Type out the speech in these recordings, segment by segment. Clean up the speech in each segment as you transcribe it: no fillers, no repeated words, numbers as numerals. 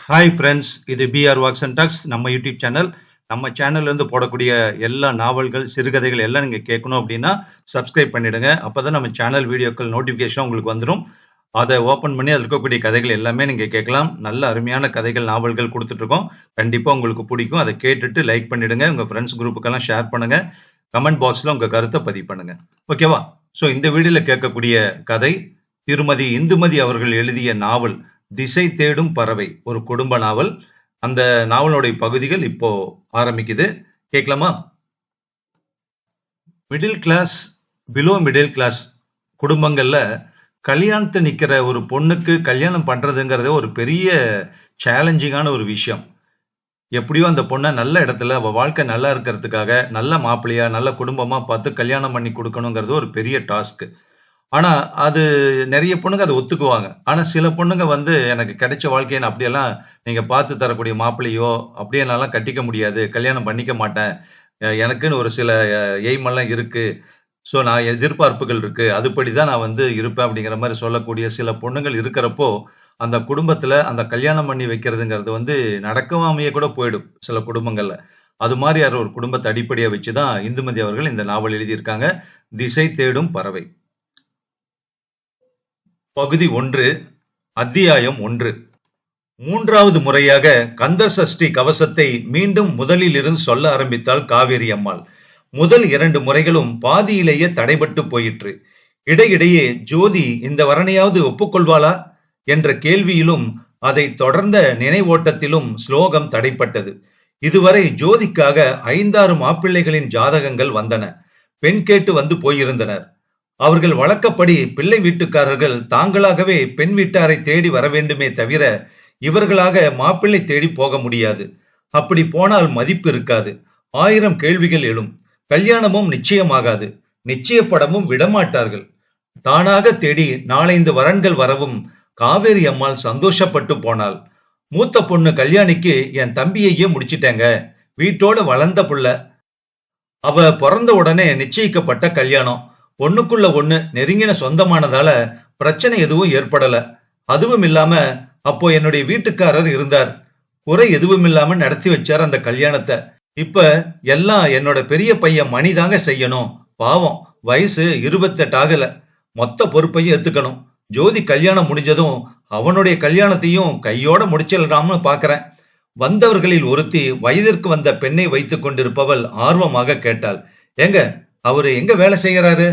Hi friends, இது PR walks and tax நம்ம YouTube channel. நம்ம சேனல்லேருந்து போடக்கூடிய எல்லா நாவல்கள், சிறுகதைகள் எல்லாம் நீங்கள் கேட்கணும் அப்படின்னா சப்ஸ்கிரைப் பண்ணிடுங்க. அப்போ தான் நம்ம சேனல் வீடியோக்கள் நோட்டிஃபிகேஷன் உங்களுக்கு வந்துடும். அதை ஓப்பன் பண்ணி அதில் இருக்கக்கூடிய கதைகள் எல்லாமே நீங்கள் கேட்கலாம். நல்ல அருமையான கதைகள், நாவல்கள் கொடுத்துட்ருக்கோம். கண்டிப்பாக உங்களுக்கு பிடிக்கும். அதை கேட்டுட்டு லைக் பண்ணிவிடுங்க. உங்கள் ஃப்ரெண்ட்ஸ் குரூப்புக்கெல்லாம் ஷேர் பண்ணுங்கள். கமெண்ட் பாக்ஸில் உங்கள் கருத்தை பதிவு பண்ணுங்கள். ஓகேவா? ஸோ இந்த வீடியோவில் கேட்கக்கூடிய கதை திருமதி இந்துமதி அவர்கள் எழுதிய நாவல் திசை தேடும் பறவை, ஒரு குடும்ப நாவல். அந்த நாவலுடைய பகுதிகள் இப்போ ஆரம்பிக்குது. கேட்கலாமா? Middle class, below middle class குடும்பங்கள்ல கல்யாணத்தை நிக்கிற ஒரு பொண்ணுக்கு கல்யாணம் பண்றதுங்கிறத ஒரு பெரிய சேலஞ்சிங்கான ஒரு விஷயம். எப்படியோ அந்த பொண்ணை நல்ல இடத்துல அவ வாழ்க்கை நல்லா இருக்கிறதுக்காக நல்ல மாப்பிள்ளையா நல்ல குடும்பமா பார்த்து கல்யாணம் பண்ணி கொடுக்கணுங்கிறது ஒரு பெரிய டாஸ்க். ஆனா அது நிறைய பொண்ணுங்க அதை ஒத்துக்குவாங்க. ஆனா சில பொண்ணுங்க எனக்கு கிடைச்ச வாழ்க்கையை நான் அப்படியெல்லாம் நீங்க பார்த்து தரக்கூடிய மாப்பிள்ளையோ அப்படியே என்னாலாம் கட்டிக்க முடியாது, கல்யாணம் பண்ணிக்க மாட்டேன், எனக்குன்னு ஒரு சில எய்ம் எல்லாம் இருக்கு, ஸோ நான் எதிர்பார்ப்புகள் இருக்கு, அதுபடிதான் நான் இருப்பேன் அப்படிங்கிற மாதிரி சொல்லக்கூடிய சில பொண்ணுங்கள் இருக்கிறப்போ அந்த குடும்பத்துல அந்த கல்யாணம் பண்ணி வைக்கிறதுங்கிறது நடக்காமையே கூட போயிடும் சில குடும்பங்கள்ல. அது மாதிரி ஒரு குடும்பத்தை அடிப்படையா வச்சுதான் இந்துமதி அவர்கள் இந்த நாவல் எழுதியிருக்காங்க, திசை தேடும் பறவை. பகுதி 1, அத்தியாயம் 1. 3வது முறையாக கந்தர் சஷ்டி கவசத்தை மீண்டும் முதலில் இருந்து சொல்ல ஆரம்பித்தாள் காவேரி அம்மாள். முதல் 2 முறைகளும் பாதியிலேயே தடைபட்டு போயிற்று. இடையிடையே ஜோதி இந்த வரணையாவது ஒப்புக்கொள்வாளா என்ற கேள்வியிலும் அதை தொடர்ந்த நினைவோட்டத்திலும் ஸ்லோகம் தடைப்பட்டது. இதுவரை ஜோதிக்காக 5-6 மாப்பிள்ளைகளின் ஜாதகங்கள் வந்தன. பெண் கேட்டு போயிருந்தனர். அவர்கள் வழக்கப்படி பிள்ளை வீட்டுக்காரர்கள் தாங்களாகவே பெண் வீட்டாரை தேடி வர வேண்டுமே தவிர இவர்களாக மாப்பிள்ளை தேடி போக முடியாது. அப்படி போனால் மதிப்பு இருக்காது. 1000 கேள்விகள் எழும். கல்யாணமும் நிச்சயமாகாது. நிச்சயப்படமும் விடமாட்டார்கள். தானாக தேடி 4-5 வரன்கள் வரவும் காவேரி அம்மாள் சந்தோஷப்பட்டு போனாள். மூத்த பொண்ணு கல்யாணிக்கு என் தம்பியையே முடிச்சிட்டேங்க, வீட்டோட வளர்ந்த புள்ள, அவ பிறந்த உடனே நிச்சயிக்கப்பட்ட கல்யாணம், ஒண்ணுக்குள்ள ஒண்ணு நெருங்கின சொந்தமானதால பிரச்சனை எதுவும் ஏற்படல. அதுவும் இல்லாம அப்போ என்னுடைய வீட்டுக்காரர் இருந்தார். குறை எதுவும் இல்லாம நடத்தி வச்சார் அந்த கல்யாணத்தை. இப்ப எல்லாம் என்னோட பெரிய பையன் மணிதாங்க செய்யணும். பாவம், வயசு 28 ஆகல. மொத்த பொறுப்பையும் ஏத்துக்கணும். ஜோதி கல்யாணம் முடிஞ்சதும் அவனுடைய கல்யாணத்தையும் கையோட முடிச்சிடலாம்னு பாக்குறேன். வந்தவர்களில் ஒருத்தி வயதிற்கு வந்த பெண்ணை வைத்துக் கொண்டிருப்பவள் ஆர்வமாக கேட்டாள், ஏங்க, அவரு எங்க வேலை செய்யறாரு?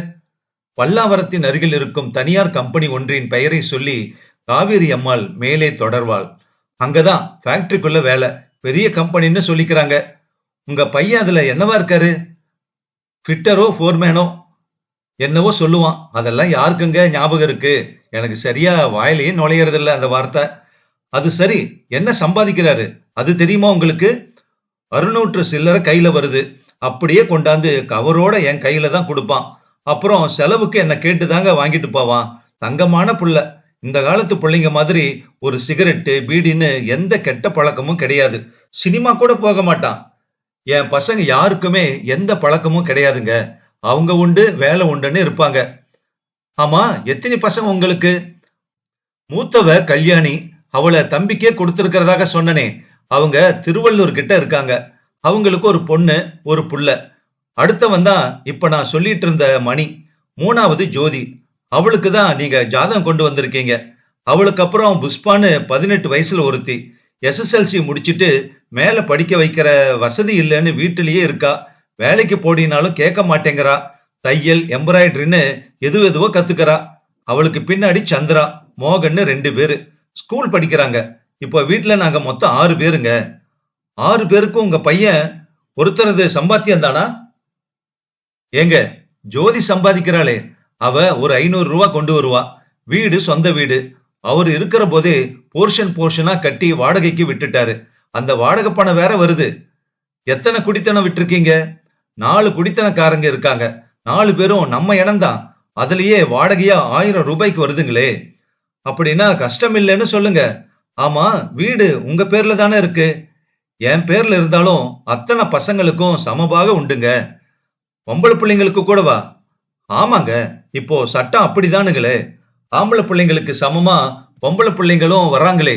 பல்லாவரத்தின் அருகில் இருக்கும் தனியார் கம்பெனி ஒன்றின் பெயரை சொல்லி காவேரி அம்மாள் மேலே தொடர்வாள். அங்கதான் ஃபேக்டரிக்குள்ள வேலை, பெரிய கம்பெனின்னு சொல்லிக்கிறாங்க. உங்க பையன் அதுல என்னவா இருக்காரு? ஃபிட்டரோ ஃபோர்மேனோ என்னவோ சொல்லுவான். அதெல்லாம் யாருக்குங்க ஞாபகம் இருக்கு? எனக்கு சரியா வாயிலேயே நுழையறது இல்ல அந்த வார்த்தை. அது சரி, என்ன சம்பாதிக்கிறாரு அது தெரியுமா உங்களுக்கு? 600 சில்லறை கையில வருது. அப்படியே கொண்டாந்து கவரோட என் கையில தான் கொடுப்பான். அப்புறம் செலவுக்கு என்ன கேட்டுதாங்க வாங்கிட்டு போவான். தங்கமான புள்ள. இந்த காலத்து பிள்ளைங்க மாதிரி ஒரு சிகரெட்டு பீடின்னு எந்த கெட்ட பழக்கமும் கிடையாது. சினிமா கூட போக மாட்டான். என் பசங்க யாருக்குமே எந்த பழக்கமும் கிடையாதுங்க. அவங்க உண்டு வேலை உண்டுன்னு இருப்பாங்க. ஆமா, எத்தனை பசங்க உங்களுக்கு? மூத்தவ கல்யாணி, அவளை தம்பிக்கே கொடுத்திருக்கிறதாக சொன்னனே, அவங்க திருவள்ளூர் கிட்ட இருக்காங்க. அவங்களுக்கு ஒரு பொண்ணு ஒரு புள்ள. அடுத்தவன் தான் இப்ப நான் சொல்லிட்டு இருந்த மணி. 3வது ஜோதி, அவளுக்கு தான் நீங்க ஜாதகம் கொண்டு வந்திருக்கீங்க. அவளுக்கு அப்புறம் புஷ்பான்னு 18 வயசுல ஒருத்தி, SSLC முடிச்சிட்டு மேல படிக்க வைக்கிற வசதி இல்லைன்னு வீட்டிலேயே இருக்கா. வேலைக்கு போடினாலும் கேட்க மாட்டேங்கிறா. தையல் எம்ப்ராய்டரின்னு எதுவோ கத்துக்கிறா. அவளுக்கு பின்னாடி சந்திரா, மோகன்னு 2 பேரு ஸ்கூல் படிக்கிறாங்க. இப்போ வீட்டுல நாங்க மொத்தம் 6 பேருங்க. 6 பேருக்கும் உங்க பையன் ஒருத்தரது சம்பாத்தியம் தானா? ஏங்க, ஜோதி சம்பாதிக்கிறாளே, அவ ஒரு 500 ரூபா கொண்டு வருவா. வீடு சொந்த வீடு. அவர் இருக்கிற போதே போர்ஷனா கட்டி வாடகைக்கு விட்டுட்டாரு. அந்த வாடகை பணம் வேற வருது. எத்தனை குடித்தனம் விட்டுருக்கீங்க? 4 குடித்தனக்காரங்க இருக்காங்க. 4 பேரும் நம்ம இடம்தான். அதுலயே வாடகையா 1000 ரூபாய்க்கு வருதுங்களே. அப்படின்னா கஷ்டம் இல்லைன்னு சொல்லுங்க. ஆமா, வீடு உங்க பேர்ல தானே இருக்கு. என் பேர்ல இருந்தாலும் அத்தனை பசங்களுக்கும் சமபாக உண்டுங்க. பொம்பளை பிள்ளைங்களுக்கு கூடவா? ஆமாங்க, இப்போ சட்டம் அப்படிதானுங்களே. ஆம்பளை பிள்ளைங்களுக்கு சமமா பொம்பளை பிள்ளைங்களும் வர்றாங்களே.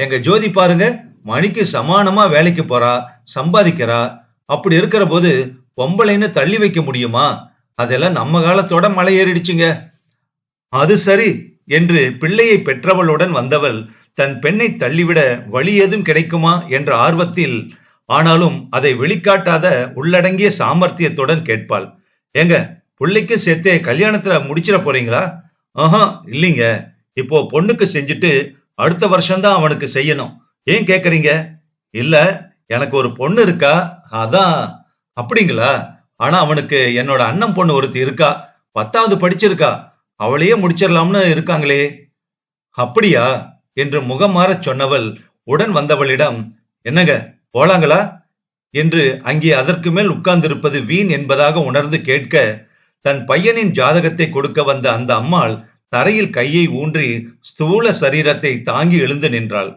எங்க ஜோதி பாருங்க, மணிக்கு சமானமா வேலைக்கு போறா, சம்பாதிக்கிறா. அப்படி இருக்கிற போது பொம்பளைன்னு தள்ளி வைக்க முடியுமா? அதெல்லாம் நம்ம காலத்தோட மலை ஏறிடுச்சுங்க. அது சரி என்று பிள்ளையை பெற்றவளுடன் வந்தவள் தன் பெண்ணை தள்ளிவிட வழி ஏதும் கிடைக்குமா என்ற ஆர்வத்தில், ஆனாலும் அதை வெளிக்காட்டாத உள்ளடங்கிய சாமர்த்தியத்துடன் கேட்பாள். ஏங்க, பிள்ளைக்கு சேர்த்தே கல்யாணத்துல முடிச்சிட போறீங்களா? ஆஹா, இல்லைங்க. இப்போ பொண்ணுக்கு செஞ்சுட்டு அடுத்த வருஷம்தான் அவனுக்கு செய்யணும். ஏன் கேக்குறீங்க? இல்ல, எனக்கு ஒரு பொண்ணு இருக்கா, அதான். அப்படிங்களா? ஆனா அவனுக்கு என்னோட அண்ணன் பொண்ணு ஒருத்தி இருக்கா, 10வது படிச்சிருக்கா. அவளையே முடிச்சிடலாம்னு இருக்காங்களே. அப்படியா என்று முகம் மாறச் சொன்னவள் உடன் வந்தவளிடம், என்னங்க, போலாங்களா என்று அங்கே அதற்கு மேல் உட்கார்ந்திருப்பது வீண் என்பதாக உணர்ந்து கேட்க, தன் பையனின் ஜாதகத்தை கொடுக்க வந்த அந்த அம்மாள் தரையில் கையை ஊன்றி ஸ்தூல சரீரத்தை தாங்கி எழுந்து நின்றாள்.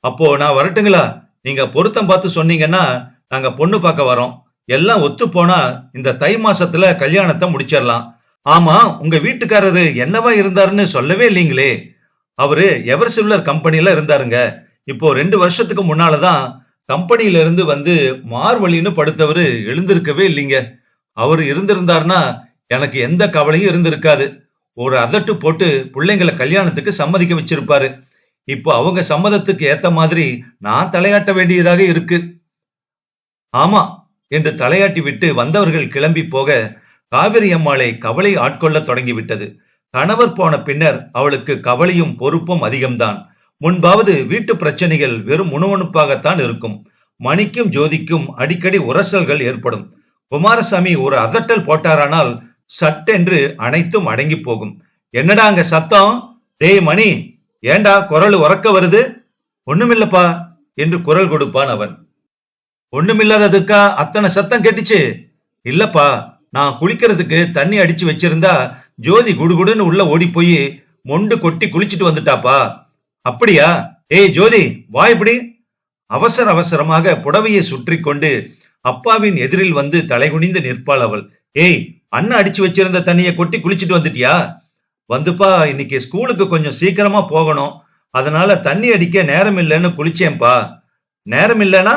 அப்போ நான் வரட்டுங்களா? நீங்க பொருத்தம் பார்த்து சொன்னீங்கன்னா நாங்க பொண்ணு பார்க்க வரோம். எல்லாம் ஒத்து போனா இந்த தை மாசத்துல கல்யாணத்தை முடிச்சிடலாம். ஆமா, உங்க வீட்டுக்காரரு என்னவா இருந்தாருன்னு சொல்லவே இல்லீங்களே. அவரு எவர்சில்வர் கம்பெனில இருந்தாருங்க. இப்போ 2 வருஷத்துக்கு முன்னாலதான் கம்பெனியில இருந்து வந்து மார்வழின்னு படுத்தவரு எழுந்திருக்கவே இல்லைங்க. அவரு இருந்திருந்தாருன்னா எனக்கு எந்த கவலையும் இருந்திருக்காது. ஒரு அதட்டு போட்டு பிள்ளைங்களை கல்யாணத்துக்கு சம்மதிக்க வச்சிருப்பாரு. இப்போ அவங்க சம்மதத்துக்கு ஏத்த மாதிரி நான் தலையாட்ட வேண்டியதாக இருக்கு. ஆமா என்று தலையாட்டி விட்டு வந்தவர்கள் கிளம்பி போக, காவிரி அம்மாளை கவலை ஆட்கொள்ள தொடங்கிவிட்டது. கணவர் போன பின்னர் அவளுக்கு கவலையும் பொறுப்பும் அதிகம்தான். முன்பாவது வீட்டு பிரச்சனைகள் வெறும் முணுமுணுப்பாகத்தான் இருக்கும். மணிக்கும் ஜோதிக்கும் அடிக்கடி உரசல்கள் ஏற்படும். குமாரசாமி ஒரு அதட்டல் போட்டாரானால் சட்டென்று அனைத்தும் அடங்கி போகும். என்னடா அங்க சத்தம்? டேய் மணி, ஏண்டா குரல் உறக்க வருது? ஒண்ணுமில்லப்பா என்று குரல் கொடுப்பான் அவன். ஒண்ணுமில்லாததுக்கா அத்தனை சத்தம் கேட்டுச்சு? இல்லப்பா, நான் குளிக்கிறதுக்கு தண்ணி அடிச்சு வச்சிருந்தா ஜோதி குடுகுடுன்னு உள்ள ஓடி போய் மொண்டு கொட்டி குளிச்சுட்டு வந்துட்டாப்பா. அப்படியா? ஏய் ஜோதி, வா இப்படி. அவசர அவசரமாக புடவையை சுற்றி கொண்டு அப்பாவின் எதிரில் வந்து தலைகுனிந்து நிற்பாள் அவள். ஏய், அண்ணன் அடிச்சு வச்சிருந்த தண்ணியை கொட்டி குளிச்சுட்டு வந்துட்டியா? வந்துப்பா, இன்னைக்கு ஸ்கூலுக்கு கொஞ்சம் சீக்கிரமா போகணும், அதனால தண்ணி அடிக்க நேரம் இல்லைன்னு குளிச்சேன்பா. நேரம் இல்லைன்னா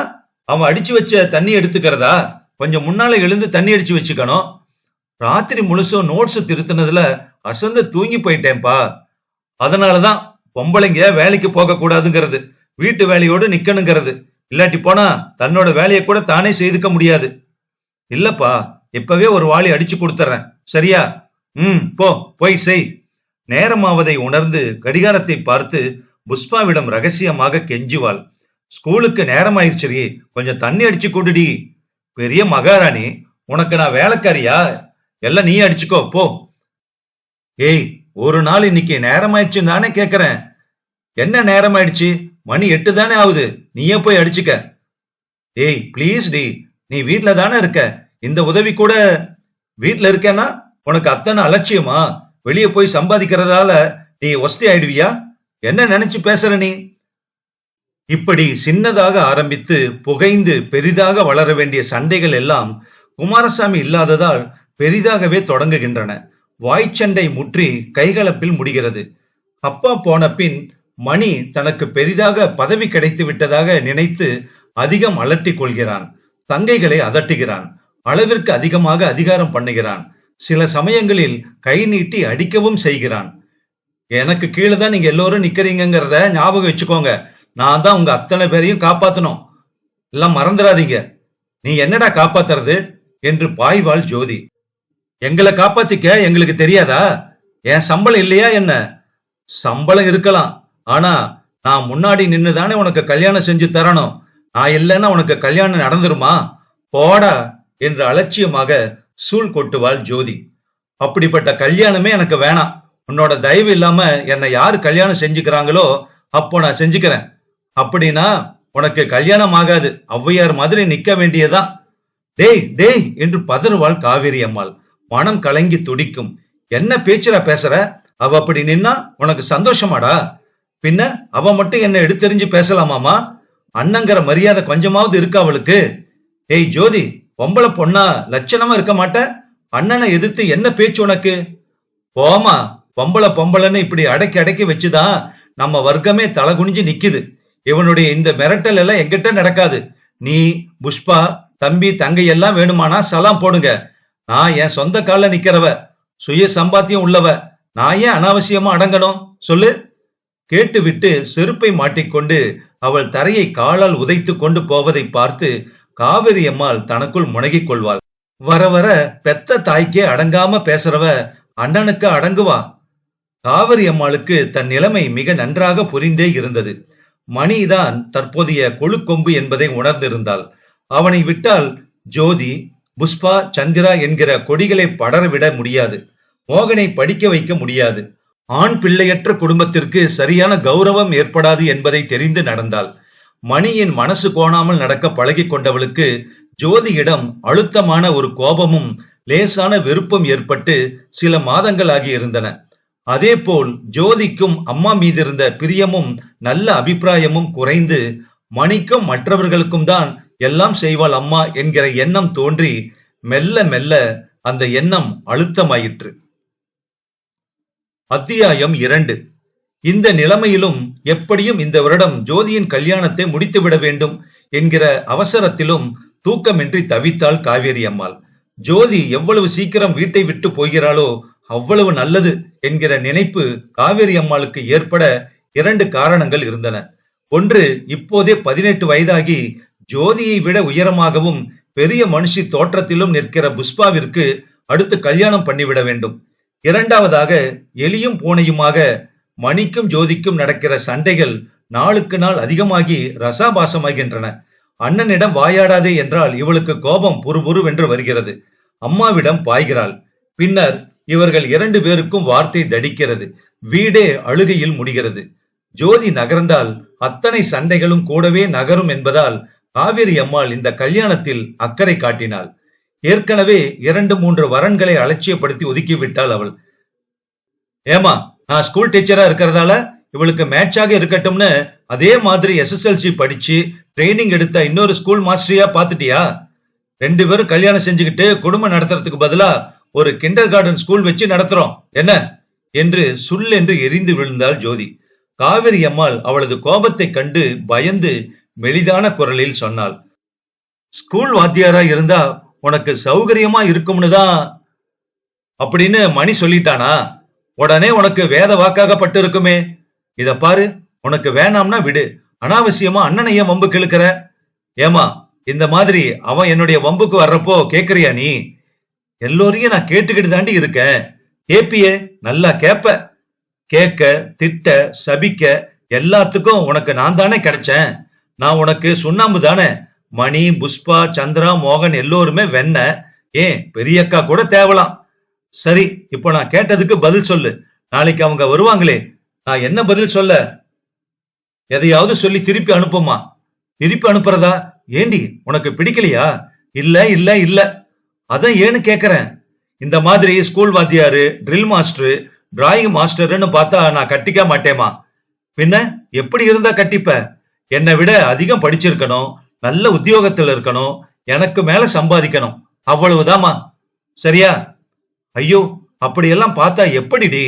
அவன் அடிச்சு வச்ச தண்ணி எடுத்துக்கிறதா? கொஞ்சம் முன்னால எழுந்து தண்ணி அடிச்சு வச்சுக்கணும். ராத்திரி முழுசும் நோட்ஸ் திருத்தினதுல அசந்து தூங்கி போயிட்டேன்பா. அதனாலதான் பொம்பளைங்க வேலைக்கு போக கூடாதுங்கிறது, வீட்டு வேலையோடு நிக்கணுங்கிறது. இல்லாட்டி போனா தன்னோட வேலையை கூட தானே செய்துக்க முடியாது. இல்லப்பா, இப்பவே ஒரு வாளி அடிச்சு கொடுத்துறேன், சரியா? போ, போய் செய். நேரமாவதை உணர்ந்து கடிகாரத்தை பார்த்து புஷ்பாவிடம் ரகசியமாக கெஞ்சுவாள். ஸ்கூலுக்கு நேரம் ஆயிடுச்சு, கொஞ்சம் தண்ணி அடிச்சு கொடுடி. பெரிய மகாராணி, உனக்கு நான் வேலைக்காரியா? எல்லாம் நீ அடிச்சுக்கோ போ. ஏய், ஒரு நாள் இன்னைக்கு நேரம் ஆயிடுச்சுன்னு தானே கேக்குறேன். என்ன நேரம் ஆயிடுச்சு? மணி 8 தானே ஆகுது, நீயே போய் அடிச்சுக்க. ஏய் பிளீஸ் டி, நீ வீட்டுல தானே இருக்க, இந்த உதவி கூட. வீட்டுல இருக்கேன்னா உனக்கு அத்தனை அலட்சியமா? வெளியே போய் சம்பாதிக்கிறதால நீ ஒஸ்தி ஆயிடுவியா? என்ன நினைச்சு பேசுற நீ? இப்படி சின்னதாக ஆரம்பித்து புகைந்து பெரிதாக வளர வேண்டிய சண்டைகள் எல்லாம் குமாரசாமி இல்லாததால் பெரிதாகவே தொடங்குகின்றன. வாய்ச்சண்டை முற்றி கைகலப்பில் முடிகிறது. அப்பா போன பின் மணி தனக்கு பெரிதாக பதவி கிடைத்து விட்டதாக நினைத்து அதிகம் அலட்டிக் கொள்கிறான். தங்கைகளை அதட்டுகிறான். அளவிற்கு அதிகமாக அதிகாரம் பண்ணுகிறான். சில சமயங்களில் கை நீட்டி அடிக்கவும் செய்கிறான். எனக்கு கீழே தான் நீங்க எல்லோரும் நிக்கிறீங்கிறத ஞாபகம் வச்சுக்கோங்க. நான் தான் உங்க அத்தனை பேரையும் காப்பாத்தணும், எல்லாம் மறந்துடாதீங்க. நீ என்னடா காப்பாத்துறது என்று பாய்வாள் ஜோதி. எங்களை காப்பாத்திக்க எங்களுக்கு தெரியாதா? என் சம்பளம் இல்லையா என்ன? சம்பளம் இருக்கலாம், ஆனா நான் முன்னாடி நின்னு தானே உனக்கு கல்யாணம் செஞ்சு தரணும். நான் இல்லைன்னா உனக்கு கல்யாணம் நடந்துருமா? போடா என்று அலட்சியமாக சூழ் கொட்டுவாள் ஜோதி. அப்படிப்பட்ட கல்யாணமே எனக்கு வேணாம். உன்னோட தயவு இல்லாம என்னை யாரு கல்யாணம் செஞ்சுக்கிறாங்களோ அப்போ நான் செஞ்சுக்கிறேன். அப்படின்னா உனக்கு கல்யாணம் ஆகாது, ஔவையார் மாதிரி நிக்க வேண்டியதான். டேய் டேய் என்று பதறுவாள் காவேரி அம்மாள். மனம் கலங்கி துடிக்கும். என்ன பேச்சுரா பேசுற? அவ அப்படி நின்னா உனக்கு சந்தோஷமாடா? பின்ன அவ மட்டும் என்ன எடுத்தெறிஞ்சு பேசலாமாமா? அண்ணங்கிற மரியாதை கொஞ்சமாவது இருக்கா அவளுக்கு? ஏய் ஜோதி, பொம்பளை பொண்ணா லட்சணமா இருக்க மாட்ட? அண்ணனை எதிர்த்து என்ன பேச்சு உனக்கு? போமா, பொம்பளை பொம்பளைன்னு இப்படி அடக்கி அடக்கி வச்சுதான் நம்ம வர்க்கமே தலை குனிஞ்சு நிக்குது. இவனுடைய இந்த மிரட்டல் எல்லாம் எங்கிட்ட நடக்காது. நீ, புஷ்பா, தம்பி, தங்கை எல்லாம் வேணுமானா சலாம் போடுங்க. நான் என் சொந்த கால்ல நிக்கிறவ, சுய சம்பாத்தியம் உள்ளவ. நான் ஏன் அனாவசியமா அடங்கணும் சொல்லு. கேட்டுவிட்டு செருப்பை மாட்டிக்கொண்டு அவள் தரையை காலால் உதைத்து கொண்டு போவதை பார்த்து காவிரி அம்மாள் தனக்குள் முனகிக் கொள்வாள். வர வர பெத்த தாய்க்கே அடங்காம பேசுறவ அண்ணனுக்கு அடங்குவா? காவிரி அம்மாளுக்கு தன் நிலைமை மிக நன்றாக புரிந்தே இருந்தது. மணிதான் தற்போதைய கொழுக்கொம்பு என்பதை உணர்ந்திருந்தாள். அவனை விட்டால் ஜோதி, புஷ்பா, சந்திரா என்கிற கொடிகளை படரவிட முடியாது. மோகனை படிக்க வைக்க முடியாது. ஆண் பிள்ளையற்ற குடும்பத்திற்கு சரியான கௌரவம் ஏற்படாது என்பதை தெரிந்து நடந்தாள். மணியின் மனசு கோணாமல் நடக்க பழகி கொண்டவளுக்கு ஜோதியிடம் அழுத்தமான ஒரு கோபமும் லேசான வெறுப்பும் ஏற்பட்டு சில மாதங்கள் ஆகியிருந்தன. அதேபோல் ஜோதிக்கும் அம்மா மீதிருந்த பிரியமும் நல்ல அபிப்பிராயமும் குறைந்து மணிக்கும் மற்றவர்களுக்கும் தான் எல்லாம் செய்வாள் அம்மா என்கிற எண்ணம் தோன்றி மெல்ல மெல்ல அந்த எண்ணம் அழுத்தமாயிற்று. அத்தியாயம் 2. இந்த நிலைமையிலும் எப்படியும் இந்த வருடம் ஜோதியின் கல்யாணத்தை முடித்துவிட வேண்டும் என்கிற அவசரத்திலும் தூக்கமின்றி தவித்தாள் காவேரி அம்மாள். ஜோதி எவ்வளவு சீக்கிரம் வீட்டை விட்டு போகிறாளோ அவ்வளவு நல்லது என்கிற நினைப்பு காவேரி அம்மாளுக்கு ஏற்பட 2 காரணங்கள் இருந்தன. ஒன்று, இப்போதே 18 வயதாகி ஜோதியை விட உயரமாகவும் பெரிய மனுஷி தோற்றத்திலும் நிற்கிற புஷ்பாவிற்கு அடுத்து கல்யாணம் பண்ணிவிட வேண்டும். இரண்டாவதாக, எலியும் பூனையுமாக மணிக்கும் ஜோதிக்கும் நடக்கிற சண்டைகள் நாளுக்கு நாள் அதிகமாகி ரசாபாசமாகின்றன. அண்ணனிடம் வாயாடாதே என்றால் இவளுக்கு கோபம் புறுபுறுவென்று வருகிறது. அம்மாவிடம் பாய்கிறாள். பின்னர் இவர்கள் 2 பேருக்கும் வார்த்தை தடிக்கிறது. வீடே அழுகையில் முடிகிறது. ஜோதி நகர்ந்தால் அத்தனை சண்டைகளும் கூடவே நகரும் என்பதால் காவேரி அம்மாள் இந்த கல்யாணத்தில் அக்கறை காட்டினாள். ஏற்கனவே 2-3 வரன்களை அலட்சியப்படுத்தி ஒதுக்கிவிட்டாள் அவள். ஏமா, நான் ஸ்கூல் டீச்சரா இருக்கிறதால இவளுக்கு மேட்சாக இருக்கட்டும்னு அதே மாதிரி SSLC படிச்சு ட்ரைனிங் எடுத்த இன்னொரு ஸ்கூல் மாஸ்டரியா பாத்துட்டியா? 2 பேரும் கல்யாணம் செஞ்சுக்கிட்டு குடும்பம் நடத்துறதுக்கு பதிலா ஒரு கிண்டர் கார்டன் ஸ்கூல் வச்சு நடத்துறோம் என்ன என்று சுல் என்று எரிந்து விழுந்தாள் ஜோதி. காவிரி அம்மாள் அவளது கோபத்தை கண்டு பயந்து மெலிதான குரலில் சொன்னாள், ஸ்கூல் வாத்தியாரா இருந்தா உனக்கு சௌகரியமா இருக்கும்னு தான் அப்படின்னு மணி சொல்லிட்டானா? உடனே உனக்கு வேத வாக்காகப்பட்டு இருக்குமே. இத பாரு, உனக்கு வேணாம்னா விடு. அனாவசியமா அண்ணனைய வம்புக்கு இழுக்கிற. ஏமா, இந்த மாதிரி அவன் என்னுடைய வம்புக்கு வர்றப்போ கேக்குறியா நீ? எல்லோரையும் நான் கேட்டுக்கிட்டு தாண்டி இருக்கேன். கேப்பியே, நல்லா கேப்ப. கேட்க, திட்ட, சபிக்க எல்லாத்துக்கும் உனக்கு நான் தானே கிடைச்சேன். நான் உனக்கு சுண்ணாம்பு தானே. மணி, புஷ்பா, சந்திரா, மோகன் எல்லோருமே வெண்ண. ஏன் பெரியக்கா கூட தேவலாம். சரி, இப்போ நான் கேட்டதுக்கு பதில் சொல்லு. நாளைக்கு அவங்க வருவாங்களே, நான் என்ன பதில் சொல்ல? எதையாவது சொல்லி திருப்பி அனுப்புமா? திருப்பி அனுப்புறதா? ஏண்டி, உனக்கு பிடிக்கலையா? இல்ல இல்ல இல்ல. அதான் ஏன்னு கேக்குறேன். இந்த மாதிரி ஸ்கூல் வாத்தியாரு, ட்ரில் மாஸ்டர், டிராயிங் மாஸ்டர்னு பார்த்தா நான் கட்டிக்க மாட்டேமா. பின்ன எப்படி இருந்தா கட்டிப்ப? என்னை விட அதிகம் படிச்சிருக்கணும், நல்ல உத்தியோகத்துல இருக்கணும், எனக்கு மேல சம்பாதிக்கணும், அவ்வளவுதாமா. சரியா? ஐயோ, அப்படியெல்லாம் பார்த்தா எப்படிடி?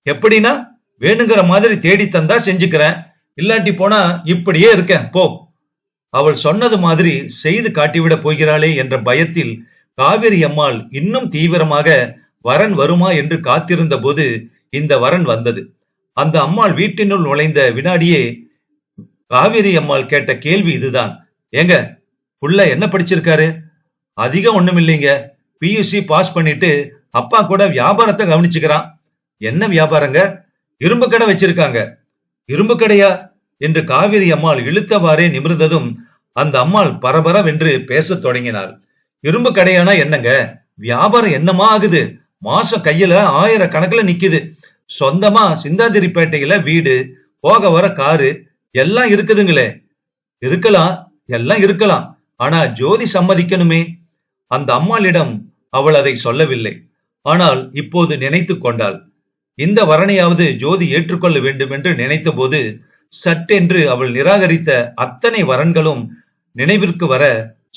எப்படின்னா, வேணுங்கிற மாதிரி தேடி தந்தா செஞ்சுக்கிறேன், இல்லாட்டி போனா இப்படியே இருக்கேன் போ. அவள் சொன்னது மாதிரி செய்து காட்டிவிட போகிறாளே என்ற பயத்தில் காவிரி அம்மாள் இன்னும் தீவிரமாக வரன் வருமா என்று காத்திருந்த போது இந்த வரன் வந்தது. அந்த அம்மாள் வீட்டினுள் நுழைந்த வினாடியே காவிரி அம்மாள் கேட்ட கேள்வி இதுதான். ஏங்க, புள்ள என்ன படிச்சிருக்காரு? அதிகம் ஒண்ணும் இல்லைங்க, PUC பாஸ் பண்ணிட்டு அப்பா கூட வியாபாரத்தை கவனிச்சுக்கிறான். என்ன வியாபாரங்க? இரும்பு கடை வச்சிருக்காங்க. இரும்பு கடையா என்று காவிரி அம்மாள் இழுத்தவாறே நிமிர்ந்ததும் அந்த அம்மாள் பரபரவென்று பேசத் தொடங்கினாள். இரும்பு கடையானா என்னங்க? வியாபாரம் என்னமா ஆகுது? மாசம் கையில 1000 கணக்குல நிக்குது. சொந்தமா சிந்தாதிரிப்பேட்டையில வீடு, போக வர காரு எல்லாம் இருக்குதுங்களே. இருக்கலாம், எல்லாம் இருக்கலாம். ஆனா ஜோதி சம்மதிக்கணுமே. அந்த அம்மாளிடம் அவள் அதை சொல்லவில்லை. ஆனால் இப்போது நினைத்து கொண்டாள். இந்த வரணையாவது ஜோதி ஏற்றுக்கொள்ள வேண்டும் என்று நினைத்த போது சட்டென்று அவள் நிராகரித்த அத்தனை வரன்களும் நினைவிற்கு வர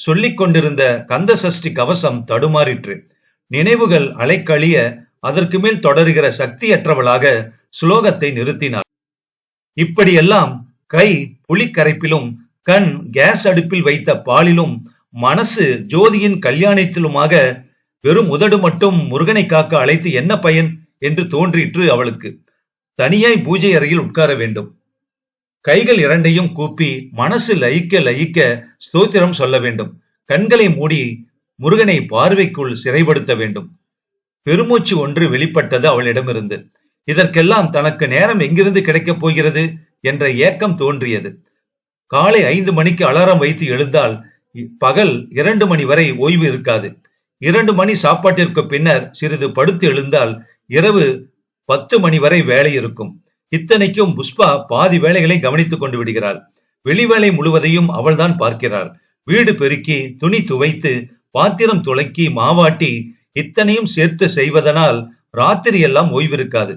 சொல்லிக் கொண்டிருந்த கந்த சஷ்டி கவசம் தடுமாறிற்று. நினைவுகள் அலைக்கழிய அதற்கு மேல் தொடருகிற சக்தியற்றவளாக சுலோகத்தை நிறுத்தினாள். இப்படியெல்லாம் கை புளிக்கரைப்பிலும், கண் கேஸ் அடுப்பில் வைத்த பாலிலும், மனசு ஜோதியின் கல்யாணத்திலுமாக வெறும் உதடு மட்டும் முருகனை காக்க அழைத்து என்ன பயன் என்று தோன்றிற்று அவளுக்கு. தனியாய் பூஜை அறையில் உட்கார வேண்டும். கைகள் இரண்டையும் கூப்பி மனசு லயிக்க லயிக்க ஸ்தோத்திரம் சொல்ல வேண்டும். கண்களை மூடி முருகனை பார்வைக்குள் சிறைப்படுத்த வேண்டும். பெருமூச்சு ஒன்று வெளிப்பட்டது அவளிடமிருந்து. இதற்கெல்லாம் தனக்கு நேரம் எங்கிருந்து கிடைக்கப் போகிறது என்ற ஏக்கம் தோன்றியது. காலை 5 மணிக்கு அலாரம் வைத்து எழுந்தால் பகல் 2 மணி வரை ஓய்வு இருக்காது. 2 மணி சாப்பாட்டிற்கு பின்னர் சிறிது படுத்து எழுந்தால் இரவு 10 மணி வரை வேலை இருக்கும். இத்தனைக்கும் புஷ்பா பாதி வேலைகளை கவனித்துக் கொண்டு விடுகிறாள். வெளிவேலை முழுவதையும் அவள்தான் பார்க்கிறாள். வீடு பெருக்கி, துணி துவைத்து, பாத்திரம் துலக்கி, மாவாட்டி இத்தனையும் சேர்த்து செய்வதனால் ராத்திரி எல்லாம் ஓய்வு இருக்காது.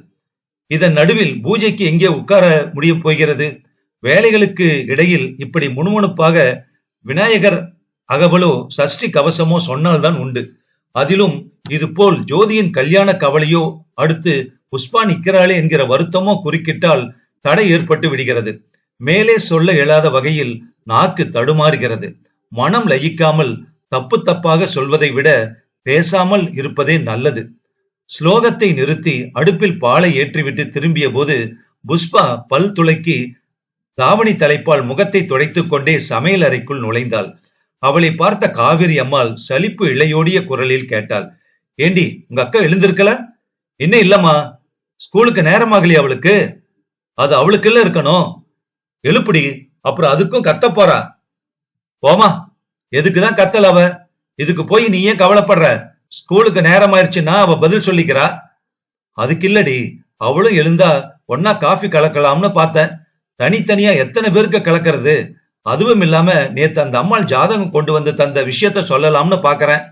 இதன் நடுவில் பூஜைக்கு எங்கே உட்கார முடிய போகிறது? வேலைகளுக்கு இடையில் இப்படி முணுமுணுப்பாக விநாயகர் அகவலோ சஷ்டி கவசமோ சொன்னால்தான் உண்டு. அதிலும் இது போல் ஜோதியின் கல்யாண கவலையோ, அடுத்து புஷ்பா நிற்கிறாளே என்கிற வருத்தமோ குறுக்கிட்டால் தடை ஏற்பட்டு விடுகிறது. மேலே சொல்ல இயலாத வகையில் நாக்கு தடுமாறுகிறது. மனம் லயிக்காமல் தப்பு தப்பாக சொல்வதை விட பேசாமல் இருப்பதே நல்லது. ஸ்லோகத்தை நிறுத்தி அடுப்பில் பாலை ஏற்றிவிட்டு திரும்பிய போது புஷ்பா பல் துளக்கி தாவணி தலைப்பால் முகத்தை துடைத்துக் கொண்டே சமையல் அறைக்குள் நுழைந்தாள். அவளை பார்த்த காவிரி அம்மாள் சலிப்பு இழையோடிய குரலில் கேட்டாள், ஏண்டி உங்க அக்கா எழுந்திருக்கல? இன்னும் இல்லம்மா, ஸ்கூலுக்கு நேரமாகலையா அவளுக்கு? அது அவளுக்கு இல்ல இருக்கணும். எழுப்புடி, அப்புறம் அதுக்கும் கத்த போறா. போமா, எதுக்குதான் கத்தல் அவ? இதுக்கு போய் நீ ஏன் கவலைப்படுற? ஸ்கூலுக்கு நேரம் ஆயிடுச்சுன்னா அவ பதில் சொல்லிக்கிறா. அதுக்கு இல்லடி, அவளும் எழுந்தா ஒன்னா காஃபி கலக்கலாம்னு பார்த்தேன். தனித்தனியா எத்தனை பேருக்கு கலக்கிறது? அதுவும் இல்லாம நேத்து அந்த அம்மாள் ஜாதகம் கொண்டு வந்து தந்த விஷயத்த சொல்லலாம்னு பாக்குறேன்.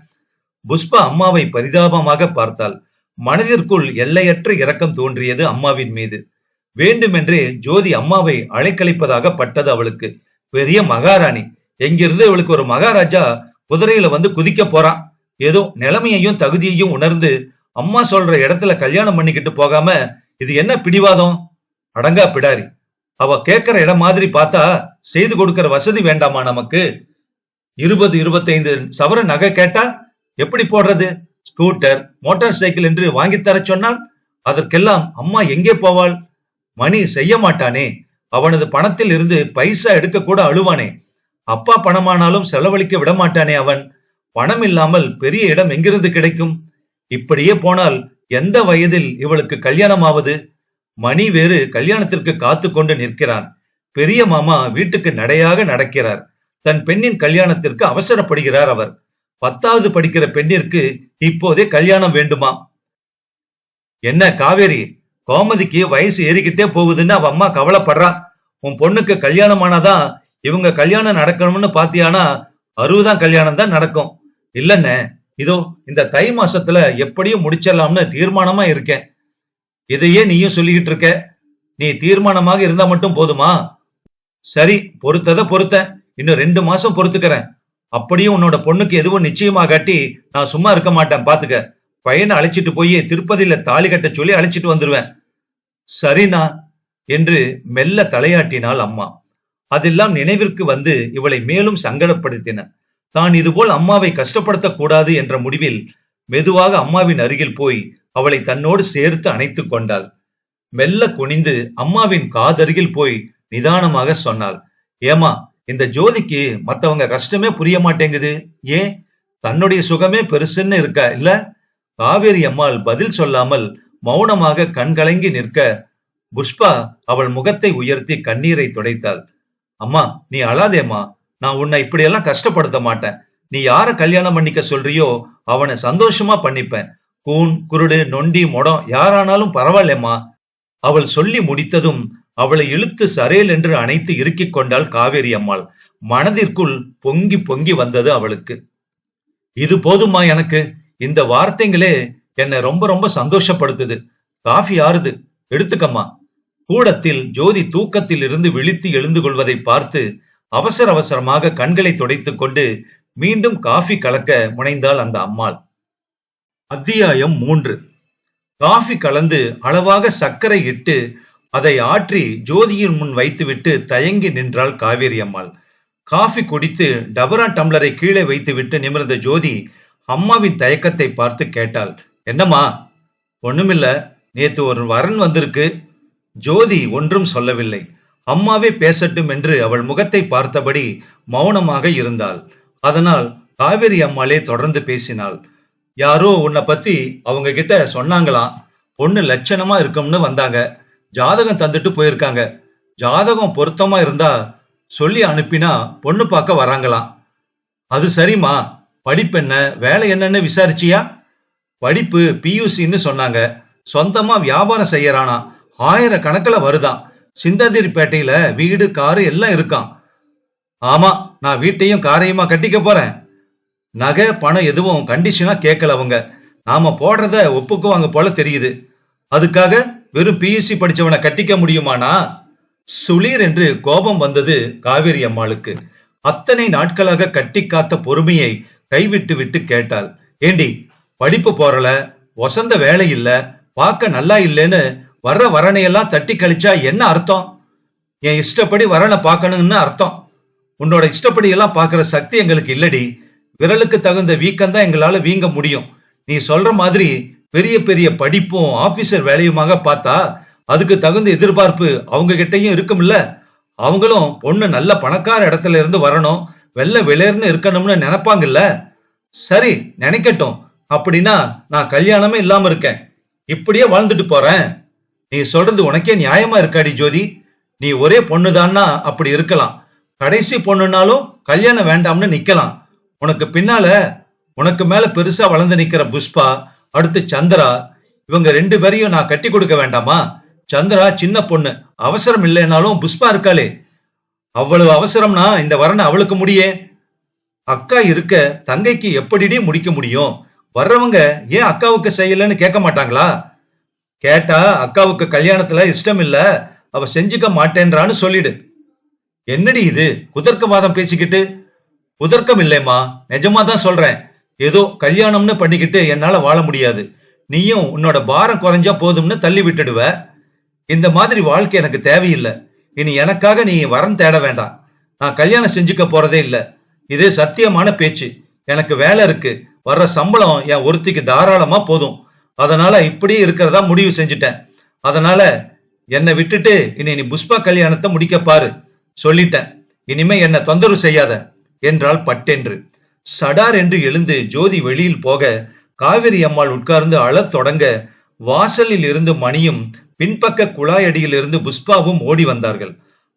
புஷ்பா அம்மாவை பரிதாபமாக பார்த்தாள். மனதிற்குள் எல்லையற்ற இரக்கம் தோன்றியது அம்மாவின் மீது. வேண்டுமென்றே ஜோதி அம்மாவை அழைக்கழிப்பதாக பட்டது அவளுக்கு. பெரிய மகாராணி, எங்கிருந்து இவளுக்கு ஒரு மகாராஜா குதிரையில வந்து குதிக்க போறான். ஏதோ நிலைமையையும் தகுதியையும் உணர்ந்து அம்மா சொல்ற இடத்துல கல்யாணம் பண்ணிக்கிட்டு போகாம இது என்ன பிடிவாதம்? அடங்கா பிடாரி. அவ கேட்கிற இடம் மாதிரி பார்த்தா செய்து கொடுக்கிற வசதி வேண்டாமா நமக்கு? 20-25 சவர நகை கேட்டா எப்படி போடுறது? ஸ்கூட்டர், மோட்டார் சைக்கிள் என்று வாங்கித்தர சொன்னால் அதற்கெல்லாம் அம்மா எங்கே போவாள்? மணி செய்ய மாட்டானே, அவனது பணத்தில் இருந்து பைசா எடுக்க கூட அழுவானே. அப்பா பணமானாலும் செலவழிக்க விட மாட்டானே அவன். பணம் இல்லாமல் பெரிய இடம் எங்கிருந்து கிடைக்கும்? இப்படியே போனால் எந்த வயதில் இவளுக்கு கல்யாணம் ஆவது? மணி வேறு கல்யாணத்திற்கு காத்து கொண்டு நிற்கிறான். பெரிய மாமா வீட்டுக்கு நடையாக நடக்கிறார். தன் பெண்ணின் கல்யாணத்திற்கு அவசரப்படுகிறார் அவர். 10வது படிக்கிற பெண்ணிற்கு இப்போதே கல்யாணம் வேண்டுமா? என்ன காவேரி, கோமதிக்கு வயசு ஏறிக்கிட்டே போகுதுன்னு அவ அம்மா கவலைப்படுறா. உன் பொண்ணுக்கு கல்யாணம் ஆனாதான் இவங்க கல்யாணம் நடக்கணும்னு பாத்தியானா 60ஆம் கல்யாணம் தான் நடக்கும். இல்லன்னு இதோ இந்த தை மாசத்துல எப்படியும் முடிச்சிடலாம்னு தீர்மானமா இருக்கேன். இதையே நீயும் சொல்லிக்கிட்டு இருக்க. நீ தீர்மானமாக இருந்தா மட்டும் போதுமா? சரி, பொறுத்தத பொறுத்த, இன்னும் 2 மாசம் பொறுத்துக்கிறேன். அப்படியும் உன்னோட பொண்ணுக்கு எதுவும் நிச்சயமாகாட்டி நான் சும்மா இருக்க மாட்டேன் பாத்துக்க. பையனை அழைச்சிட்டு போய் திருப்பதியில தாலி கட்ட சொல்லி அழைச்சிட்டு வந்துருவேன். சரிண்ணா என்று மெல்ல தலையாட்டினாள் அம்மா. அதெல்லாம் நினைவிற்கு வந்து இவளை மேலும் சங்கடப்படுத்தின. தான் இதுபோல் அம்மாவை கஷ்டப்படுத்தக் கூடாது என்ற முடிவில் மெதுவாக அம்மாவின் அருகில் போய் அவளை தன்னோடு சேர்த்து அணைத்துக் கொண்டாள். மெல்ல குனிந்து அம்மாவின் காதருகில் போய் நிதானமாக சொன்னாள், ஏமா, இந்த ஜோதிக்கு மத்தவங்க கஷ்டமே புரிய மாட்டேங்குது. ஏன், தன்னுடைய சுகமே பெருசுன்னு இருக்கா இல்ல? காவேரி அம்மாள் பதில் சொல்லாமல் மௌனமாக கண்கலங்கி நிற்க புஷ்பா அவள் முகத்தை உயர்த்தி கண்ணீரை துடைத்தாள். அம்மா, நீ அழாதேம்மா, நான் உன்னை இப்படியெல்லாம் கஷ்டப்படுத்த மாட்டேன். நீ யார கல்யாணம் பண்ணிக்க சொல்றியோ அவனை சந்தோஷமா பண்ணிப்பேன். கூன், குருடு, நொண்டி, மொடம் யாரானாலும் பரவாயில்லம்மா. அவள் சொல்லி முடித்ததும் அவளை இழுத்து சரேல் என்று அணைத்து இறுக்கிக் கொண்டாள் காவேரி அம்மாள். மனதிற்குள் பொங்கி பொங்கி வந்தது அவளுக்கு. இது போதுமா எனக்கு? இந்த வார்த்தைங்களே என்னை ரொம்ப ரொம்ப சந்தோஷப்படுத்துது. காஃபி ஆறுது, எடுத்துக்கம்மா. கூடத்தில் ஜோதி தூக்கத்தில் இருந்து விழித்து எழுந்து கொள்வதை பார்த்து அவசர அவசரமாக கண்களை துடைத்துக் கொண்டு மீண்டும் காஃபி கலக்க முனைந்தாள் அந்த அம்மாள். அத்தியாயம் 3. காஃபி கலந்து அளவாக சர்க்கரை இட்டு அதை ஆற்றி ஜோதியின் முன் வைத்துவிட்டு தயங்கி நின்றாள் காவேரி அம்மாள். காஃபி குடித்து டபரா டம்ளரை கீழே வைத்துவிட்டு நிமிர்ந்த ஜோதி அம்மாவின் தயக்கத்தை பார்த்து கேட்டாள், என்னம்மா? ஒண்ணுமில்ல, நேத்து ஒரு வரன் வந்திருக்கு. ஜோதி ஒன்றும் சொல்லவில்லை. அம்மாவே பேசட்டும் என்று அவள் முகத்தை பார்த்தபடி மௌனமாக இருந்தாள். அதனால் காவேரி அம்மாளே தொடர்ந்து பேசினாள். யாரோ உன்னை பத்தி அவங்க கிட்ட சொன்னாங்களாம். பொண்ணு லட்சணமா இருக்கும்னு வந்தாங்க. ஜாதகம் தந்துட்டு போயிருக்காங்க. ஜாதகம் பொருத்தமா இருந்தா சொல்லி அனுப்பினா பொண்ணு பார்க்க வராங்களாம். அது சரிம்மா, படிப்பென்ன, வேலை என்னன்னு விசாரிச்சியா? படிப்பு பியூசின்னு சொன்னாங்க. சொந்தமா வியாபாரம் செய்யறானா. 1000 கணக்கில் வருதான். சிந்தாதிரிப்பேட்டையில வீடு காரு எல்லாம் இருக்கான். ஆமா, நான் வீட்டையும் காரையுமா கட்டிக்க போறேன். நகை பணம் எதுவும் கண்டிஷனா கேட்கல அவங்க. நாம போடுறத ஒப்புக்குவாங்க போல தெரியுது. அதுக்காக வெறும் பியூசி படிச்சவனை கட்டிக்க முடியுமானா? சுளீர் என்று கோபம் வந்தது காவேரி அம்மாளுக்கு. அத்தனை நாட்களாக கட்டி காத்த பொறுமையை கைவிட்டு விட்டு கேட்டாள், ஏண்டி படிப்பு போறல, வசந்த வேலை இல்ல, பார்க்க நல்லா இல்லைன்னு வர்ற வரனையெல்லாம் தட்டி கழிச்சா என்ன அர்த்தம்? என் இஷ்டப்படி வரனை பார்க்கணும்னு அர்த்தம். உன்னோட இஷ்டப்படி எல்லாம் பார்க்கிற சக்தி எங்களுக்கு இல்லடி. விரலுக்கு தகுந்த வீக்கம்தான் எங்களால வீங்க முடியும். நீ சொல்ற மாதிரி பெரிய பெரிய படிப்பும் ஆபீசர் வேலையுமாக பார்த்தா அதுக்கு தகுந்த எதிர்பார்ப்பு அவங்க கிட்டையும் இருக்கும்ல. அவங்களும் பொண்ணு நல்ல பணக்கார இடத்துல இருந்து வரணும், வெள்ளை வெளியர்னு இருக்கணும்னு நினைப்பாங்கல்ல. சரி, நினைக்கட்டும். அப்படின்னா நான் கல்யாணமே இல்லாம இருக்கேன், இப்படியே வாழ்ந்துட்டு போறேன். நீ சொல்றது உனக்கே நியாயமா இருக்காடி ஜோதி? நீ ஒரே பொண்ணுதான்னா அப்படி இருக்கலாம். கடைசி பொண்ணுனாலும் கல்யாணம் வேண்டாம்னு நிக்கலாம். உனக்கு பின்னால உனக்கு மேல பெருசா வளர்ந்து நிக்கிற புஷ்பா, அடுத்து சந்திரா, இவங்க 2 பேரையும் நான் கட்டி கொடுக்க வேண்டாமா? சந்திரா சின்ன பொண்ணு, அவசரம் இல்லைனாலும் புஷ்பா இருக்காளே, அவ்வளவு அவசரம்னா இந்த வரனை அவளுக்கு முடியே. அக்கா இருக்க தங்கைக்கு எப்படிடி முடிக்க முடியும்? வர்றவங்க ஏன் அக்காவுக்கு செய்யலன்னு கேட்க மாட்டாங்களா? கேட்டா அக்காவுக்கு கல்யாணத்துல இஷ்டம் இல்ல, அவ செஞ்சுக்க மாட்டேன்றான்னு சொல்லிடு. என்னடி இது குதர்க்கவாதம் பேசிக்கிட்டு? குதர்க்கம் இல்லையம்மா, நிஜமா தான் சொல்றேன். ஏதோ கல்யாணம்னு பண்ணிக்கிட்டு என்னால வாழ முடியாது. நீயும் உன்னோட பாரம் குறைஞ்சா போதும்னு தள்ளி விட்டுடுவ. இந்த மாதிரி வாழ்க்கை எனக்கு தேவையில்லை. இனி எனக்காக நீ வரன் தேட வேண்டாம். நான் கல்யாணம் செஞ்சுக்க போறதே இல்ல. இது சத்தியமான பேச்சு. எனக்கு வேலை இருக்கு. வர்ற சம்பளம் என் ஒருத்திக்கு தாராளமா போதும். அதனால இப்படியே இருக்கிறதா முடிவு செஞ்சுட்டேன். அதனால என்னை விட்டுட்டு இனி நீ புஷ்பா கல்யாணத்தை முடிக்க பாரு. சொல்லிட்டேன், இனிமே என்ன தொந்தரவு செய்யாத என்றாள் பட்டென்று. சடார் என்று எழுந்து ஜோதி வெளியில் போக காவிரி அம்மாள் உட்கார்ந்து அழத் தொடங்க வாசலில் இருந்து மணியும் பின்பக்க குழாயடியில் இருந்து புஷ்பாவும் ஓடி வந்தார்கள்.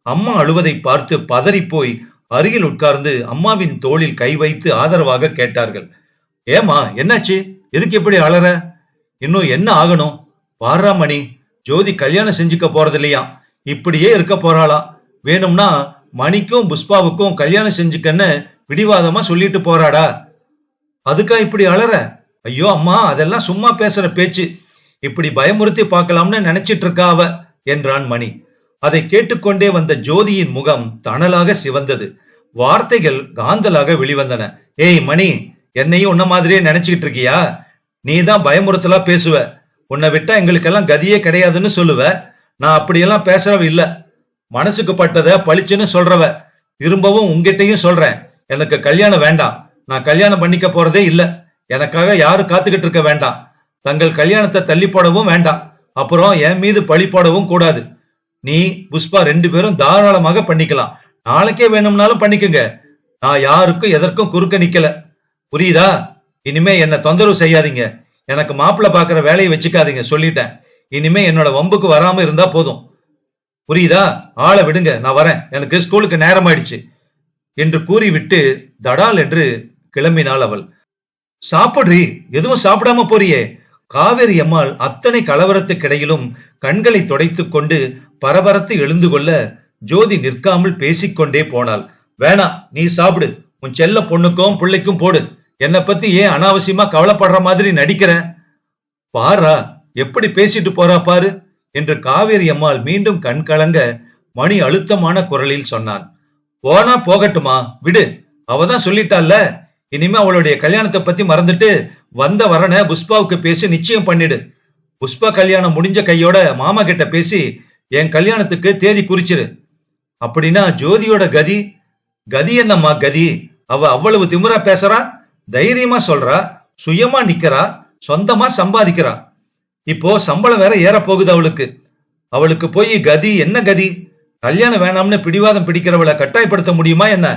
அம்மா அழுவதை பார்த்து பதறிப்போய் அருகில் உட்கார்ந்து அம்மாவின் தோளில் கை வைத்து ஆதரவாக கேட்டார்கள், ஏமா என்னாச்சு? எதுக்கு எப்படி அழற? இன்னும் என்ன ஆகணும்? பாரா மணி, ஜோதி கல்யாணம் செஞ்சுக்க போறது இல்லையா, இப்படியே இருக்க போறாளா? வேணும்னா மணிக்கும் புஷ்பாவுக்கும் கல்யாணம் செஞ்சுக்கன்னு பிடிவாதமா சொல்லிட்டு போறாடா. அதுக்கா இப்படி அழற? ஐயோ அம்மா, அதெல்லாம் சும்மா பேசுற பேச்சு. இப்படி பயமுறுத்தி பார்க்கலாம்னு நினைச்சிட்டு இருக்கா அவ என்றான் மணி. அதை கேட்டுக்கொண்டே வந்த ஜோதியின் முகம் தணலாக சிவந்தது. வார்த்தைகள் காந்தலாக வெளிவந்தன. ஏய் மணி, என்னையும் உன்ன மாதிரியே நினைச்சுக்கிட்டு இருக்கியா? நீ தான் பயமுறுத்தலா பேசுவ. உன்னை விட்டா எங்களுக்கெல்லாம் கதியே கிடையாதுன்னு சொல்லுவ. நான் அப்படியெல்லாம் பேசுறவ இல்ல. மனசுக்கு பட்டத பளிச்சுன்னு சொல்றவ. திரும்பவும் உங்ககிட்டையும் சொல்றேன், எனக்கு கல்யாணம் வேண்டாம். நான் கல்யாணம் பண்ணிக்க போறதே இல்ல. எனக்காக யாரும் காத்துக்கிட்டு இருக்க வேண்டாம். தங்கள் கல்யாணத்தை தள்ளி போடவும் வேண்டாம். அப்புறம் என் மீது பழி போடவும் கூடாது. நீ புஷ்பா 2 பேரும் தாராளமாக பண்ணிக்கலாம். நாளைக்கே வேணும்னாலும் பண்ணிக்கங்க. நான் யாருக்கும் எதற்கும் குறுக்க நிக்கல. புரியுதா? இனிமே என்ன தொந்தரவு செய்யாதீங்க. எனக்கு மாப்பிள்ள பாக்குற வேலையை வச்சுக்காதீங்க, சொல்லிட்டேன். இனிமே என்னோட வம்புக்கு வராம இருந்தா போதும். புரியுதா? ஆளை விடுங்க, நான் வரேன். எனக்கு ஸ்கூலுக்கு நேரம் ஆயிடுச்சு என்று கூறிவிட்டு தடால் என்று கிளம்பினாள் அவள். சாப்பிடுறி, எதுவும் சாப்பிடாம போறியே? காவேரி அம்மாள் அத்தனை கலவரத்துக்கிடையிலும் கண்களை துடைத்துக் கொண்டு பரபரத்து எழுந்து கொள்ள ஜோதி நிற்காமல் பேசிக்கொண்டே போனாள். வேணா, நீ சாப்பிடு. உன் செல்ல பொண்ணுக்கும் பிள்ளைக்கும் போடு. என்னை பத்தி ஏன் அனாவசியமா கவலைப்படுற மாதிரி நடிக்கிற? பாரா எப்படி பேசிட்டு போறா பாரு என்று காவேரி அம்மாள் மீண்டும் கண் கலங்க மணி அழுத்தமான குரலில் சொன்னான். போனா போகட்டுமா, விடு. அவதான் சொல்லிட்டால. இனிமே அவளுடைய கல்யாணத்தை பத்தி மறந்துட்டு வந்த வரனை புஷ்பாவுக்கு பேசி நிச்சயம் பண்ணிடு. புஷ்பா கல்யாணம் முடிஞ்ச கையோட மாமா கிட்ட பேசி என் கல்யாணத்துக்கு தேதி குறிச்சிரு. அப்படின்னா ஜோதியோட கதி? கதி என்னம்மா கதி? அவ அவ்வளவு திமிரா பேசுறா, தைரியமா சொல்றா, சுயமா நிக்கிறா, சொந்தமா சம்பாதிக்கிறா. இப்போ சம்பளம் வேற ஏற போகுது அவளுக்கு. அவளுக்கு போய் கதி என்ன கதி? கல்யாணம் வேணாம்னு பிடிவாதம் பிடிக்கிறவளை கட்டாயப்படுத்த முடியுமா என்ன?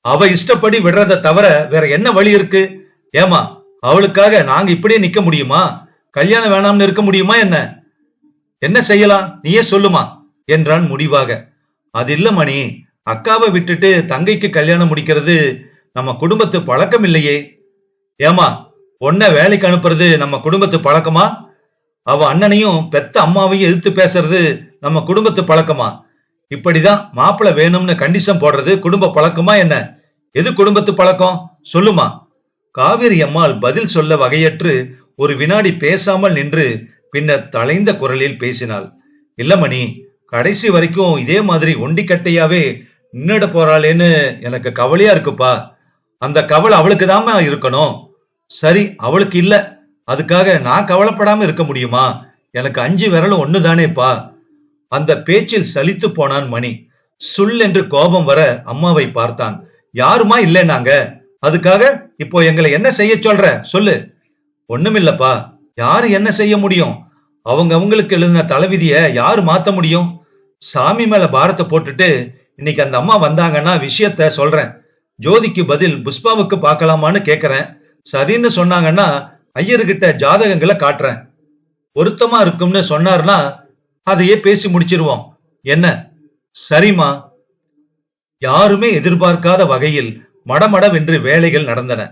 அவ இஷ்டப்படி விடுறத தவிர வேற என்ன வழி இருக்கு? ஏமா, அவளுக்காக நாங்க இப்படியே நிக்க முடியுமா? கல்யாணம் வேணாம்னு இருக்க முடியுமா என்ன? என்ன செய்யலாம் நீயே சொல்லுமா என்றான் முடிவாக. அது இல்ல மணி, அக்காவை விட்டுட்டு தங்கைக்கு கல்யாணம் முடிக்கிறது நம்ம குடும்பத்து பழக்கம் இல்லையே. ஏமா, பொண்ண வேலைக்கு அனுப்புறது நம்ம குடும்பத்து பழக்கமா? அவ அண்ணனையும் பெத்த அம்மாவையும் எதிர்த்து பேசுறது நம்ம குடும்பத்து பழக்கமா? இப்படிதான் மாப்பிள்ள வேணும்னு கண்டிஷன் போடுறது குடும்ப பழக்கமா என்ன? எது குடும்பத்து பழக்கம் சொல்லுமா? காவேரி அம்மாள் பதில் சொல்ல வகையற்று ஒரு வினாடி பேசாமல் நின்று பின்னர் தளைந்த குரலில் பேசினாள். இல்ல மணி, கடைசி வரைக்கும் இதே மாதிரி ஒண்டிக்கட்டையாவே நின்னுட போறாளேன்னு எனக்கு கவலையா இருக்குப்பா. அந்த கவலை அவளுக்கு தாம இருக்கணும். சரி, அவளுக்கு இல்ல, அதுக்காக நான் கவலைப்படாம இருக்க முடியுமா? எனக்கு 5 விரலும் ஒண்ணுதானேப்பா. அந்த பேச்சில் சலித்து போனான் மணி. சுல் என்று கோபம் வர அம்மாவை பார்த்தான். யாருமா இல்லைன்னாங்க? அதுக்காக இப்போ எங்களை என்ன செய்ய சொல்ற சொல்லு. ஒண்ணுமில்லப்பா, யாரு என்ன செய்ய முடியும்? அவங்களுக்கு எழுதின தலைவிதிய யாரு மாத்த முடியும்? சாமி மேல பாரத்தை போட்டுட்டு இன்னைக்கு அந்த அம்மா வந்தாங்கன்னா விஷயத்த சொல்றேன். ஜோதிக்கு பதில் புஷ்பாவுக்கு பார்க்கலாமான்னு கேக்குறேன். சரின்னு சொன்னாங்கன்னா ஐயர்கிட்ட ஜாதகங்களை காட்டுறேன். பொருத்தமா இருக்கும்னு சொன்னார்னா அதையே பேசி முடிச்சிருவோம். என்ன? சரிமா. யாருமே எதிர்பார்க்காத வகையில் மடமடவென்று வேலைகள் நடந்தன.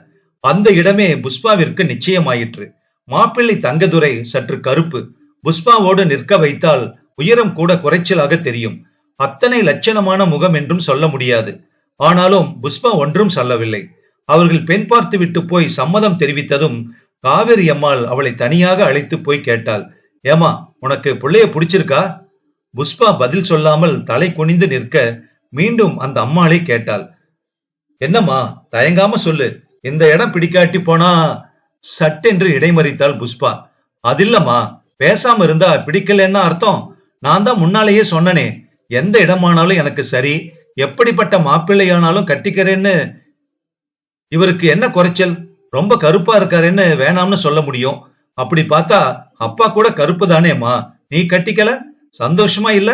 அந்த இடமே புஷ்பாவிற்கு நிச்சயமாயிற்று. மாப்பிள்ளை தங்கதுரை சற்று கருப்பு. புஷ்பாவோடு நிற்க வைத்தால் உயரம் கூட குறைச்சலாக தெரியும். அத்தனை லட்சணமான முகம் என்றும் சொல்ல முடியாது. ஆனாலும் புஷ்பா ஒன்றும் சொல்லவில்லை. அவர்கள் பெண் பார்த்து விட்டு போய் சம்மதம் தெரிவித்ததும் காவேரி அம்மாள் அவளை தனியாக அழைத்து போய் கேட்டாள். ஏமா, உனக்கு பிள்ளைய பிடிச்சிருக்கா? புஷ்பா பதில் சொல்லாமல் தலை குனிந்து நிற்க மீண்டும் அந்த அம்மாளை கேட்டாள். என்னம்மா, தயங்காம சொல்லு. இந்த இடம் பிடிக்காட்டி போனா? சட்டென்று இடைமறித்தாள் புஷ்பா. அதில்லம்மா, பேசாம இருந்தா பிடிக்கலன்னா அர்த்தம்? நான் தான் முன்னாலேயே சொன்னனே, எந்த இடமானாலும் எனக்கு சரி, எப்படிப்பட்ட மாப்பிள்ளையானாலும் கட்டிக்கிறேன்னு. இவருக்கு என்ன குறைச்சல்? ரொம்ப கருப்பா இருக்காருன்னு வேணாம்னு சொல்ல முடியும். அப்படி பார்த்தா அப்பா கூட கருப்பு தானேம்மா. நீ கட்டிக்கல, சந்தோஷமா இல்ல?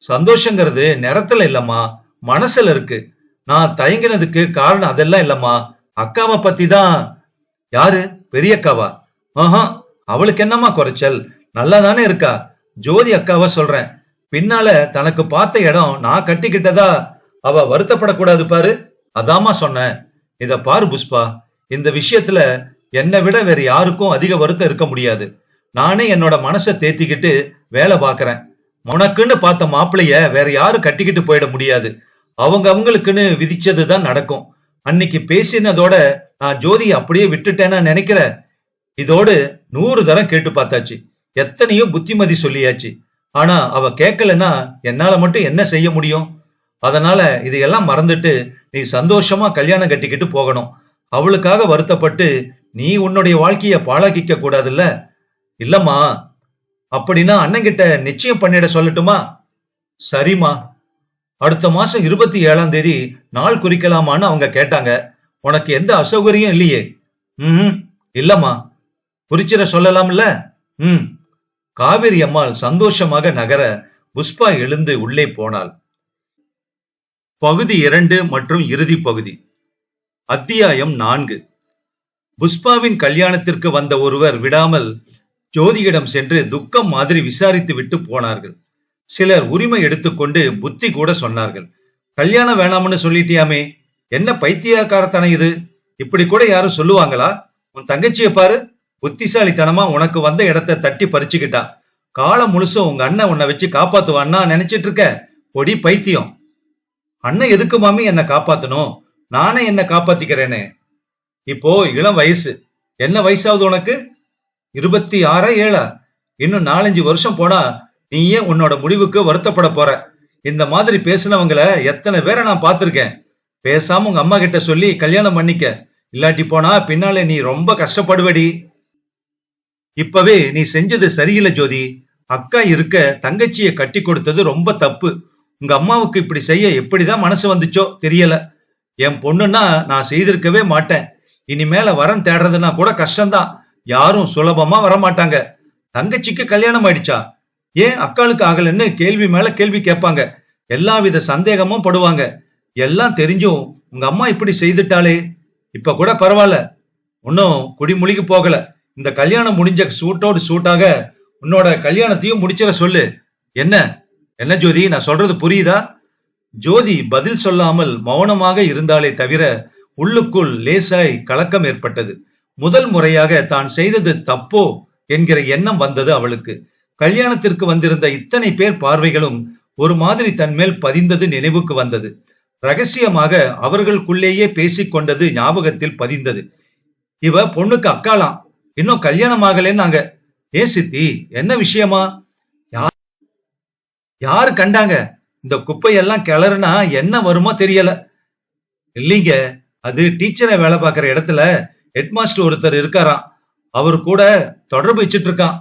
சந்தோஷங்கிறது நிறத்துல இல்லம்மா, மனசுல இருக்கு. நான் தயங்கினதுக்கு காரணம் அதெல்லாம் இல்லம்மா, அக்காவை பத்தி தான். யாரு? பெரியக்காவா? ஆஹா, அவளுக்கு என்னம்மா குறைச்சல்? நல்லா தானே இருக்கா. ஜோதி அக்காவா சொல்றேன். பின்னால தனக்கு பார்த்த இடம் நான் கட்டிக்கிட்டதா அவ வருத்தப்படக்கூடாது பாரு, அதாமா சொன்னேன். இத பாரு புஷ்பா, இந்த விஷயத்துல என்னை விட வேற யாருக்கும் அதிக வருத்தம் இருக்க முடியாது. நானே என்னோட மனசை தேத்திக்கிட்டு வேலை பாக்குறேன். உனக்குன்னு பார்த்த மாப்பிளைய வேற யாரும் கட்டிக்கிட்டு போயிட முடியாது. அவங்களுக்குன்னு விதிச்சதுதான் நடக்கும். அன்னைக்கு பேசினதோட நான் ஜோதியை அப்படியே விட்டுட்டேன்னு நினைக்கிற. இதோடு 100 தரம் கேட்டு பார்த்தாச்சு, எத்தனையோ புத்திமதி சொல்லியாச்சு. ஆனா அவ கேட்கலன்னா என்னால மட்டும் என்ன செய்ய முடியும்? அதனால இதையெல்லாம் மறந்துட்டு நீ சந்தோஷமா கல்யாணம் கட்டிக்கிட்டு போகணும். அவளுக்காக வருத்தப்பட்டு நீ உன்னுடைய வாழ்க்கைய பாழாக்கிக்க கூடாதுல்ல? இல்லம்மா, அப்படின்னா அண்ணங்கிட்ட நிச்சயம் பண்ணிட சொல்லட்டுமா? சரிம்மா. அடுத்த மாசம் 27ஆம் தேதி நாள் குறிக்கலாமான்னு அவங்க கேட்டாங்க. உனக்கு எந்த அசௌகரியம் இல்லையே? இல்லம்மா. குறிச்சிட சொல்லலாம்ல? காவேரி அம்மாள் சந்தோஷமாக நகர புஷ்பா எழுந்து உள்ளே போனாள். பகுதி 2 மற்றும் இறுதி பகுதி. அத்தியாயம் 4. புஷ்பாவின் கல்யாணத்திற்கு வந்த ஒருவர் விடாமல் ஜோதியிடம் சென்று துக்கம் மாதிரி விசாரித்து விட்டு போனார்கள். சிலர் உரிமை எடுத்துக்கொண்டு புத்தி கூட சொன்னார்கள். கல்யாணம் வேணாம்னு சொல்லிட்டியாமே, என்ன பைத்தியக்காரத்தனம் இது? இப்படி கூட யாரும் சொல்லுவாங்களா? உன் தங்கச்சியை பாரு, புத்திசாலித்தனமா உனக்கு வந்த இடத்த தட்டி பறிச்சுக்கிட்டா. காலம் முழுசும் உங்க அண்ணன் உன்னை வச்சு காப்பாத்துவான்னா நினைச்சிட்டு இருக்க? பொடி பைத்தியம். அண்ணன் எதுக்கு மாமி என்ன காப்பாத்தணும்? நானே என்ன காப்பாத்திக்கிறேனே. இப்போ இளம் வயசு. என்ன வயசாவது உனக்கு? 26 7? இன்னும் 4-5 வருஷம் போனா நீ ஏன் உன்னோட முடிவுக்கு வருத்தப்பட போற? இந்த மாதிரி பேசினவங்களை எத்தனை பேரை நான் பார்த்திருக்கேன். பேசாம உங்க அம்மா கிட்ட சொல்லி கல்யாணம் பண்ணிக்க. இல்லாட்டி போனா பின்னாலே நீ ரொம்ப கஷ்டப்படுவடி. இப்பவே நீ செஞ்சது சரியில்லை ஜோதி. அக்கா இருக்க தங்கச்சியை கட்டி கொடுத்தது ரொம்ப தப்பு. உங்க அம்மாவுக்கு இப்படி செய்ய எப்படிதான் மனசு வந்துச்சோ தெரியல. என் பொண்ணுன்னா நான் செய்திருக்கவே மாட்டேன். இனிமேல வரம் தேடுறதுன்னா கூட கஷ்டம்தான். யாரும் சுலபமா வரமாட்டாங்க. தங்கச்சிக்கு கல்யாணம் ஆயிடுச்சா, ஏன் அக்காளுக்கு ஆகலன்னு கேள்வி மேல கேள்வி கேட்பாங்க. எல்லாவித சந்தேகமும் படுவாங்க. எல்லாம் தெரிஞ்சும் உங்க அம்மா இப்படி செய்துட்டாளே. இப்ப கூட பரவாயில்ல, இன்னும் குடிமொழிக்கு போகல. இந்த கல்யாணம் முடிஞ்ச சூட்டோடு சூட்டாக உன்னோட கல்யாணத்தையும் முடிச்சிட சொல்லு. என்ன என்ன ஜோதி, நான் சொல்றது புரியுதா? ஜோதி பதில் சொல்லாமல் மௌனமாக இருந்தாலே தவிர உள்ளுக்குள் லேசாய் கலக்கம் ஏற்பட்டது. முதல் முறையாக தான் செய்தது தப்போ என்கிற எண்ணம் வந்தது அவளுக்கு. கல்யாணத்திற்கு வந்திருந்த இத்தனை பேர் பார்வைகளும் ஒரு மாதிரி தன் மேல் பதிந்தது நினைவுக்கு வந்தது. ரகசியமாக அவர்களுக்குள்ளேயே பேசிக் கொண்டது ஞாபகத்தில் பதிந்தது. இவ பொண்ணுக்கு அக்காலாம், இன்னும் கல்யாணம் ஆகலன்னாங்க. ஏ சித்தி, என்ன விஷயமா? யாரு கண்டாங்க? இந்த குப்பையெல்லாம் கிளறுனா என்ன வருமோ தெரியல. இல்லீங்க, அது டீச்சரை வேலை பார்க்கிற இடத்துல ஹெட்மாஸ்டர் ஒருத்தர் இருக்காராம். அவரு கூட தொடர்பு வச்சிட்டு இருக்கான்.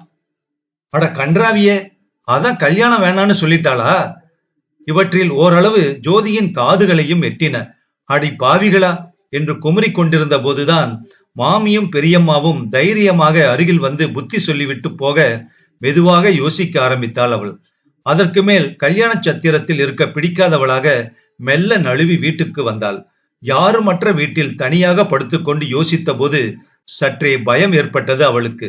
அட கன்றாவியே, அதான் கல்யாணம் வேணான்னு சொல்லிட்டாளா? இவற்றில் ஓரளவு ஜோதியின் காதுகளையும் எட்டின. அடி பாவிகளா என்று குமுறிக் கொண்டிருந்த போதுதான் மாமியும் பெரியம்மாவும் தைரியமாக அருகில் வந்து புத்தி சொல்லிவிட்டு போக மெதுவாக யோசிக்க ஆரம்பித்தாள் அவள். அதற்கு மேல் கல்யாண சத்திரத்தில் இருக்க பிடிக்காதவளாக மெல்ல நழுவி வீட்டுக்கு வந்தாள். யாருமற்ற வீட்டில் தனியாக படுத்துக்கொண்டு யோசித்த போது சற்றே பயம் ஏற்பட்டது அவளுக்கு.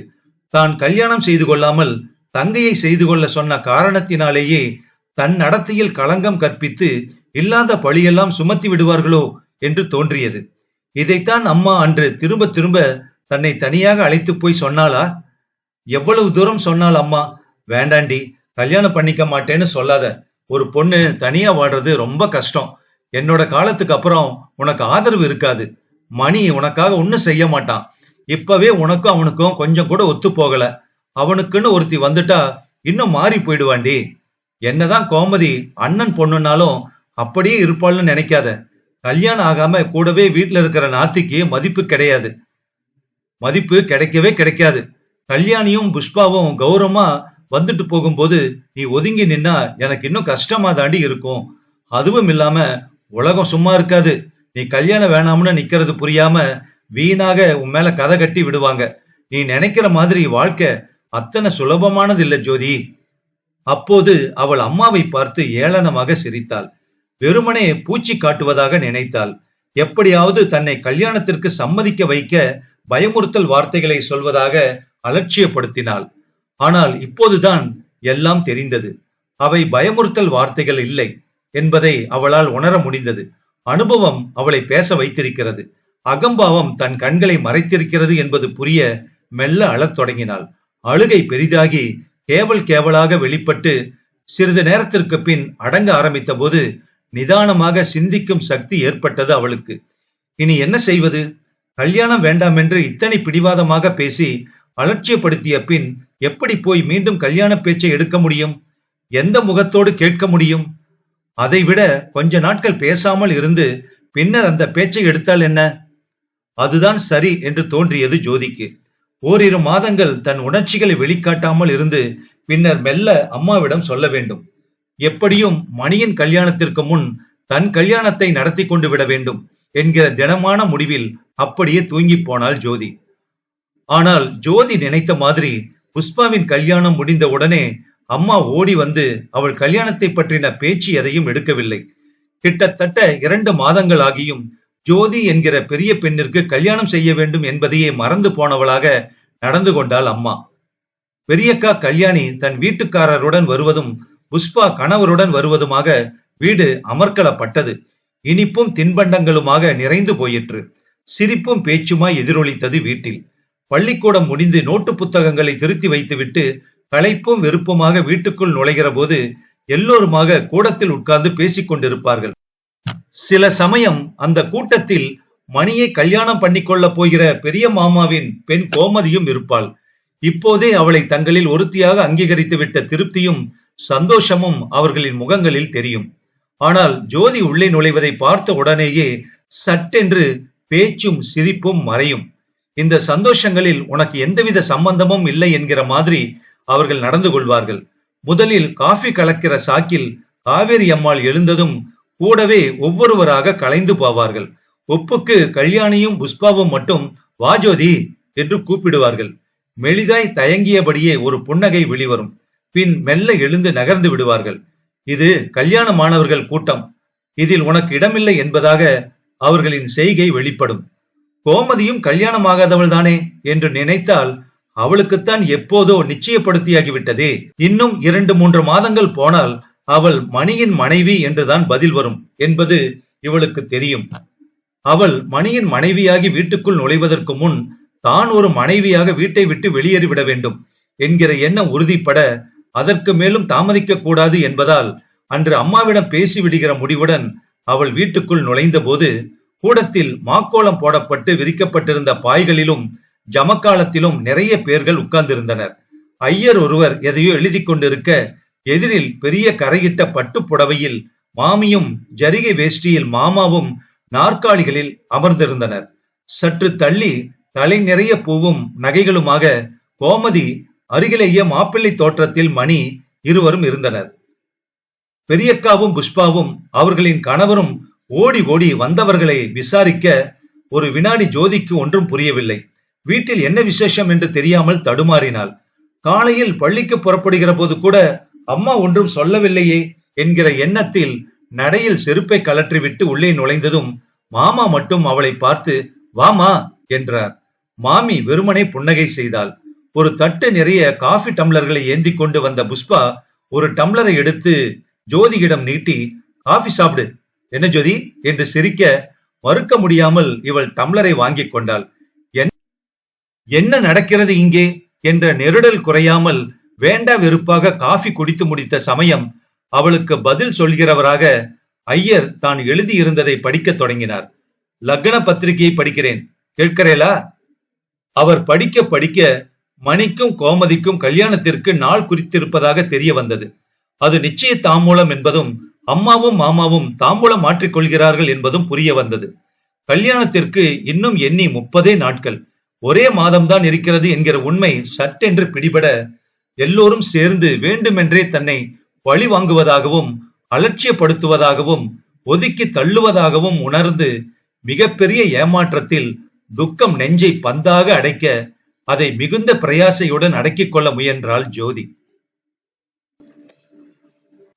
தான் கல்யாணம் செய்து கொள்ளாமல் தங்கையை செய்து கொள்ள சொன்ன காரணத்தினாலேயே தன் நடத்தையில் களங்கம் கற்பித்து இல்லாத பழியெல்லாம் சுமத்தி விடுவார்களோ என்று தோன்றியது. இதைத்தான் அம்மா அன்று திரும்ப திரும்ப தன்னை தனியாக அழைத்து போய் சொன்னாளா? எவ்வளவு தூரம் சொன்னாள் அம்மா, வேண்டாண்டி, கல்யாணம் பண்ணிக்க மாட்டேன்னு சொல்லாத. ஒரு பொண்ணு தனியா வாடுறது ரொம்ப கஷ்டம். என்னோட காலத்துக்கு அப்புறம் உனக்கு ஆதரவு இருக்காது. மணி உனக்காக ஒன்னும் செய்ய மாட்டான். இப்பவே உனக்கும் அவனுக்கும் கொஞ்சம் கூட ஒத்து போகல. அவனுக்குன்னு ஒருத்தி வந்துட்டா இன்னும் மாறி போயிடுவாண்டி. என்னதான் கோமதி அண்ணன் பொண்ணுனாலும் அப்படியே இருப்பாள்னு நினைக்காத. கல்யாணம் ஆகாம கூடவே வீட்டுல இருக்கிற நாத்திக்கு மதிப்பு கிடையாது. மதிப்பு கிடைக்கவே கிடைக்காது. கல்யாணியும் புஷ்பாவும் கௌரவமா வந்துட்டு போகும்போது நீ ஒதுங்கி நின்னா எனக்கு இன்னும் கஷ்டமா தாண்டி இருக்கும். அதுவும் இல்லாம உலகம் சும்மா இருக்காது. நீ கல்யாணம் வேணாம்னு நிக்கிறது புரியாம வீணாக உன் மேல கதை கட்டி விடுவாங்க. நீ நினைக்கிற மாதிரி வாழ்க்கை அத்தனை சுலபமானது இல்ல ஜோதி. அப்போது அவள் அம்மாவை பார்த்து ஏளனமாக சிரித்தாள். வெறுமனே பூச்சி காட்டுவதாக நினைத்தாள். எப்படியாவது தன்னை கல்யாணத்திற்கு சம்மதிக்க வைக்க பயமுறுத்தல் வார்த்தைகளை சொல்வதாக அலட்சியப்படுத்தினாள். ஆனால் இப்போதுதான் எல்லாம் தெரிந்தது. அவை பயமுறுத்தல் வார்த்தைகள் இல்லை என்பதை அவளால் உணர முடிந்தது. அனுபவம் அவளை பேச வைத்திருக்கிறது. அகம்பாவம் தன் கண்களை மறைத்திருக்கிறது என்பது புரிய மெல்ல அழத் தொடங்கினாள். அழுகை பெரிதாகி கேவலாக வெளிப்பட்டு சிறிது நேரத்திற்கு பின் அடங்க ஆரம்பித்த போது நிதானமாக சிந்திக்கும் சக்தி ஏற்பட்டது அவளுக்கு. இனி என்ன செய்வது? கல்யாணம் வேண்டாம் என்று இத்தனை பிடிவாதமாக பேசி அலட்சியப்படுத்திய பின் எப்படி போய் மீண்டும் கல்யாண பேச்சை எடுக்க முடியும்? எந்த முகத்தோடு கேட்க முடியும்? அதைவிட கொஞ்ச நாட்கள் பேசாமல் இருந்து பின்னர் அந்த பேச்சை எடுத்தால் என்ன? அதுதான் சரி என்று தோன்றியது ஜோதிக்கு. ஓரிரு மாதங்கள் தன் உணர்ச்சிகளை வெளிக்காட்டாமல் இருந்து பின்னர் மெல்ல அம்மாவிடம் சொல்ல வேண்டும். எப்படியும் மணியின் கல்யாணத்திற்கு முன் தன் கல்யாணத்தை நடத்தி கொண்டு விட வேண்டும் என்கிற திடமான முடிவில் அப்படியே தூங்கி போனாள் ஜோதி. ஆனால் ஜோதி நினைத்த மாதிரி புஷ்பாவின் கல்யாணம் முடிந்த உடனே அம்மா ஓடி வந்து அவள் கல்யாணத்தை பற்றின பேச்சு எதையும் எடுக்கவில்லை. கிட்டத்தட்ட 2 மாதங்கள் ஆகியும் ஜோதி என்கிற பெரிய பெண்ணிற்கு கல்யாணம் செய்ய வேண்டும் என்பதையே மறந்து போனவளாக நடந்து கொண்டாள் அம்மா. பெரியக்கா கல்யாணி தன் வீட்டுக்காரருடன் வருவதும் புஷ்பா கணவருடன் வருவதுமாக வீடு அமர்க்களப்பட்டது. இனிப்பும் தின்பண்டங்களுமாக நிறைந்து போயிற்று. சிரிப்பும் பேச்சுமாய் எதிரொலித்தது வீட்டில். பள்ளிக்கூடம் முடிந்து நோட்டு புத்தகங்களை திருத்தி வைத்துவிட்டு களைப்பும் வெறுப்புமாக வீட்டுக்குள் நுழைகிற போது எல்லோருமாக கூடத்தில் உட்கார்ந்து பேசிக் கொண்டிருப்பார்கள். சில சமயம் அந்த கூட்டத்தில் மணியை கல்யாணம் பண்ணிக்கொள்ள போகிற பெரிய மாமாவின் பெண் கோமதியும் இருப்பாள். இப்போதே அவளை தங்களில் ஒருத்தியாக அங்கீகரித்து விட்ட திருப்தியும் சந்தோஷமும் அவர்களின் முகங்களில் தெரியும். ஆனால் ஜோதி உள்ளே நுழைவதை பார்த்த உடனேயே சட்டென்று பேச்சும் சிரிப்பும் மறையும். இந்த சந்தோஷங்களில் உனக்கு எந்தவித சம்பந்தமும் இல்லை என்கிற மாதிரி அவர்கள் நடந்து கொள்வார்கள். முதலில் காஃபி கலக்கிற சாக்கில் காவேரி அம்மாள் எழுந்ததும் கூடவே ஒவ்வொருவராக கலைந்து போவார்கள். ஒப்புக்கு கல்யாணியும் புஷ்பாவும் மட்டும் வாஜோதி என்று கூப்பிடுவார்கள். மெலிதாய் தயங்கியபடியே ஒரு புன்னகை வெளிவரும். பின் மெல்ல எழுந்து நகர்ந்து விடுவார்கள். இது கல்யாணமானவர்கள் கூட்டம், இதில் உனக்கு இடமில்லை என்பதாக அவர்களின் செய்கை வெளிப்படும். கோமதியும் கல்யாணமாகாதவள் தானே என்று நினைத்தால் அவளுக்குத்தான் எப்போதோ நிச்சயப்படுத்தியாகிவிட்டதே. இன்னும் 2-3 மாதங்கள் போனால் அவள் மணியின் மனைவி என்றுதான் பதில் வரும் என்பது இவளுக்கு தெரியும். அவள் மணியின் மனைவியாகி வீட்டுக்குள் நுழைவதற்கு முன் தான் ஒரு மனைவியாக வீட்டை விட்டு வெளியேறிவிட வேண்டும் என்கிற எண்ணம் உறுதிப்பட அதற்கு மேலும் தாமதிக்க கூடாது என்பதால் அன்று அம்மாவிடம் பேசிவிடுகிற முடிவுடன் அவள் வீட்டுக்குள் நுழைந்த போது கூடத்தில் மாக்கோலம் போடப்பட்டு விரிக்கப்பட்டிருந்த பாய்களிலும் ஜமக்காலத்திலும் நிறைய பேர்கள் உட்கார்ந்திருந்தனர். ஐயர் ஒருவர் எதையோ எழுதி கொண்டிருக்க எதிரில் பெரிய கரையிட்ட பட்டு புடவையில் மாமியும் ஜரிகை வேஷ்டியில் மாமாவும் நாற்காலிகளில் அமர்ந்திருந்தனர். சற்று தள்ளி தலை நிறைய பூவும் நகைகளுமாக கோமதி, அருகிலேயே மாப்பிள்ளை தோற்றத்தில் மணி இருவரும் இருந்தனர். பெரியக்காவும் புஷ்பாவும் அவர்களின் கணவரும் ஓடி ஓடி வந்தவர்களை விசாரிக்க ஒரு வினாடி ஜோதிக்கு ஒன்றும் புரியவில்லை. வீட்டில் என்ன விசேஷம் என்று தெரியாமல் தடுமாறினாள். காலையில் பள்ளிக்கு புறப்படுகிற போது கூட அம்மா ஒன்றும் சொல்லவில்லையே என்கிற எண்ணத்தில் நடையில் செருப்பை கலற்றிவிட்டு உள்ளே நுழைந்ததும் மாமா மட்டும் அவளை பார்த்து வாமா என்றார். மாமி வெறுமனே புன்னகை செய்தாள். ஒரு தட்டு நிறைய காஃபி டம்ளர்களை ஏந்தி கொண்டு வந்த புஷ்பா ஒரு டம்ளரை எடுத்து ஜோதியிடம் நீட்டி காஃபி சாப்பிடு என்ன ஜோதி என்று சிரிக்க மறுக்க முடியாமல் இவள் டம்ளரை வாங்கி கொண்டாள். என்ன நடக்கிறது இங்கே என்ற நெருடல் குறையாமல் வேண்டா வெறுப்பாக காஃபி குடித்து முடித்த சமயம் அவளுக்கு பதில் சொல்கிறவராக ஐயர் தான் எழுதியிருந்ததை படிக்க தொடங்கினார். லக்ன பத்திரிகையை படிக்கிறேன், கேட்கிறேளா? அவர் படிக்க படிக்க மணிக்கும் கோமதிக்கும் கல்யாணத்திற்கு நாள் குறித்திருப்பதாக தெரிய வந்தது. அது நிச்சய தாம்பூலம் என்பதும் அம்மாவும் மாமாவும் தாம்பூலம் மாற்றிக்கொள்கிறார்கள் என்பதும் புரிய வந்தது. கல்யாணத்திற்கு இன்னும் எண்ணி 30 நாட்கள், ஒரே மாதம்தான் இருக்கிறது என்கிற உண்மை சட்டென்று பிடிபட எல்லோரும் சேர்ந்து வேண்டுமென்றே தன்னை பழி வாங்குவதாகவும் அலட்சியப்படுத்துவதாகவும் ஒதுக்கி தள்ளுவதாகவும் உணர்ந்து மிகப்பெரிய ஏமாற்றத்தில் துக்கம் நெஞ்சை பந்தாக அடைக்க அதை மிகுந்த பிரயாசையுடன் அடக்கிக் கொள்ள முயன்றாள் ஜோதி.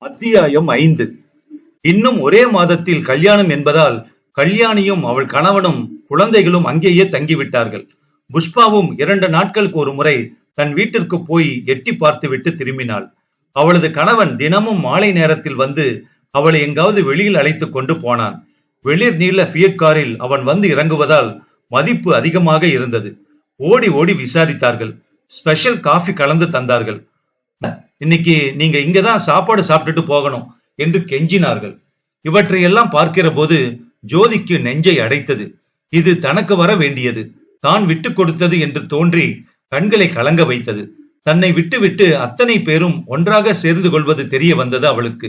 அத்தியாயம் 5. இன்னும் ஒரே மாதத்தில் கல்யாணம் என்பதால் கல்யாணியும் அவள் கணவனும் குழந்தைகளும் அங்கேயே தங்கிவிட்டார்கள். புஷ்பாவும் 2 நாட்களுக்கு ஒரு முறை தன் வீட்டிற்கு போய் எட்டி பார்த்துவிட்டு திரும்பினாள். அவளது கணவன் தினமும் மாலை நேரத்தில் வந்து அவளை எங்காவது வெளியில் அழைத்து கொண்டு போனான். வெளிர் நீல ஃபியட் காரில் அவன் வந்து இறங்குவதால் மதிப்பு அதிகமாக இருந்தது. ஓடி ஓடி விசாரித்தார்கள். ஸ்பெஷல் காஃபி கலந்து தந்தார்கள். இன்னைக்கு நீங்க இங்கதான் சாப்பாடு சாப்பிட்டுட்டு போகணும் என்று கெஞ்சினார்கள். இவற்றையெல்லாம் பார்க்கிற போது ஜோதிக்கு நெஞ்சை அடைத்தது. இது தனக்கு வர வேண்டியது, தான் விட்டு கொடுத்தது என்று தோன்றி கண்களை கலங்க வைத்தது. தன்னை விட்டுவிட்டு அத்தனை பேரும் ஒன்றாக சேர்ந்து கொள்வது தெரிய வந்தது அவளுக்கு.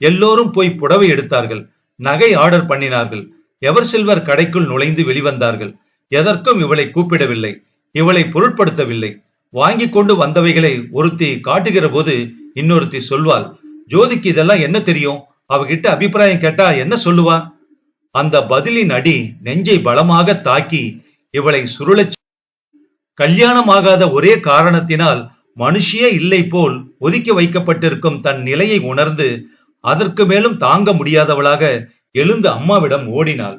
எல்லோரும் போய் புடவை எடுத்தார்கள், நகை ஆர்டர் பண்ணினார்கள். எவர் சில்வர் கடைக்குள் நுழைந்து வெளிவந்தார்கள். எதற்கும் இவளை கூப்பிடவில்லை, இவளை பொருட்படுத்தவில்லை. வாங்கி கொண்டு வந்தவைகளை ஒருத்தி காட்டுகிற போது இன்னொருத்தி சொல்வாள், ஜோதிக்கு இதெல்லாம் என்ன தெரியும், அவகிட்ட அபிப்பிராயம் கேட்டா என்ன சொல்லுவா? அந்த பதிலின் அடி நெஞ்சை பலமாக தாக்கி இவளை சுருளச். கல்யாணமாகாத ஒரே காரணத்தினால் மனுஷியே இல்லை போல் ஒதுக்கி வைக்கப்பட்டிருக்கும் தன் நிலையை உணர்ந்து அதற்கு மேலும் தாங்க முடியாதவளாக எழுந்து அம்மாவிடம் ஓடினாள்.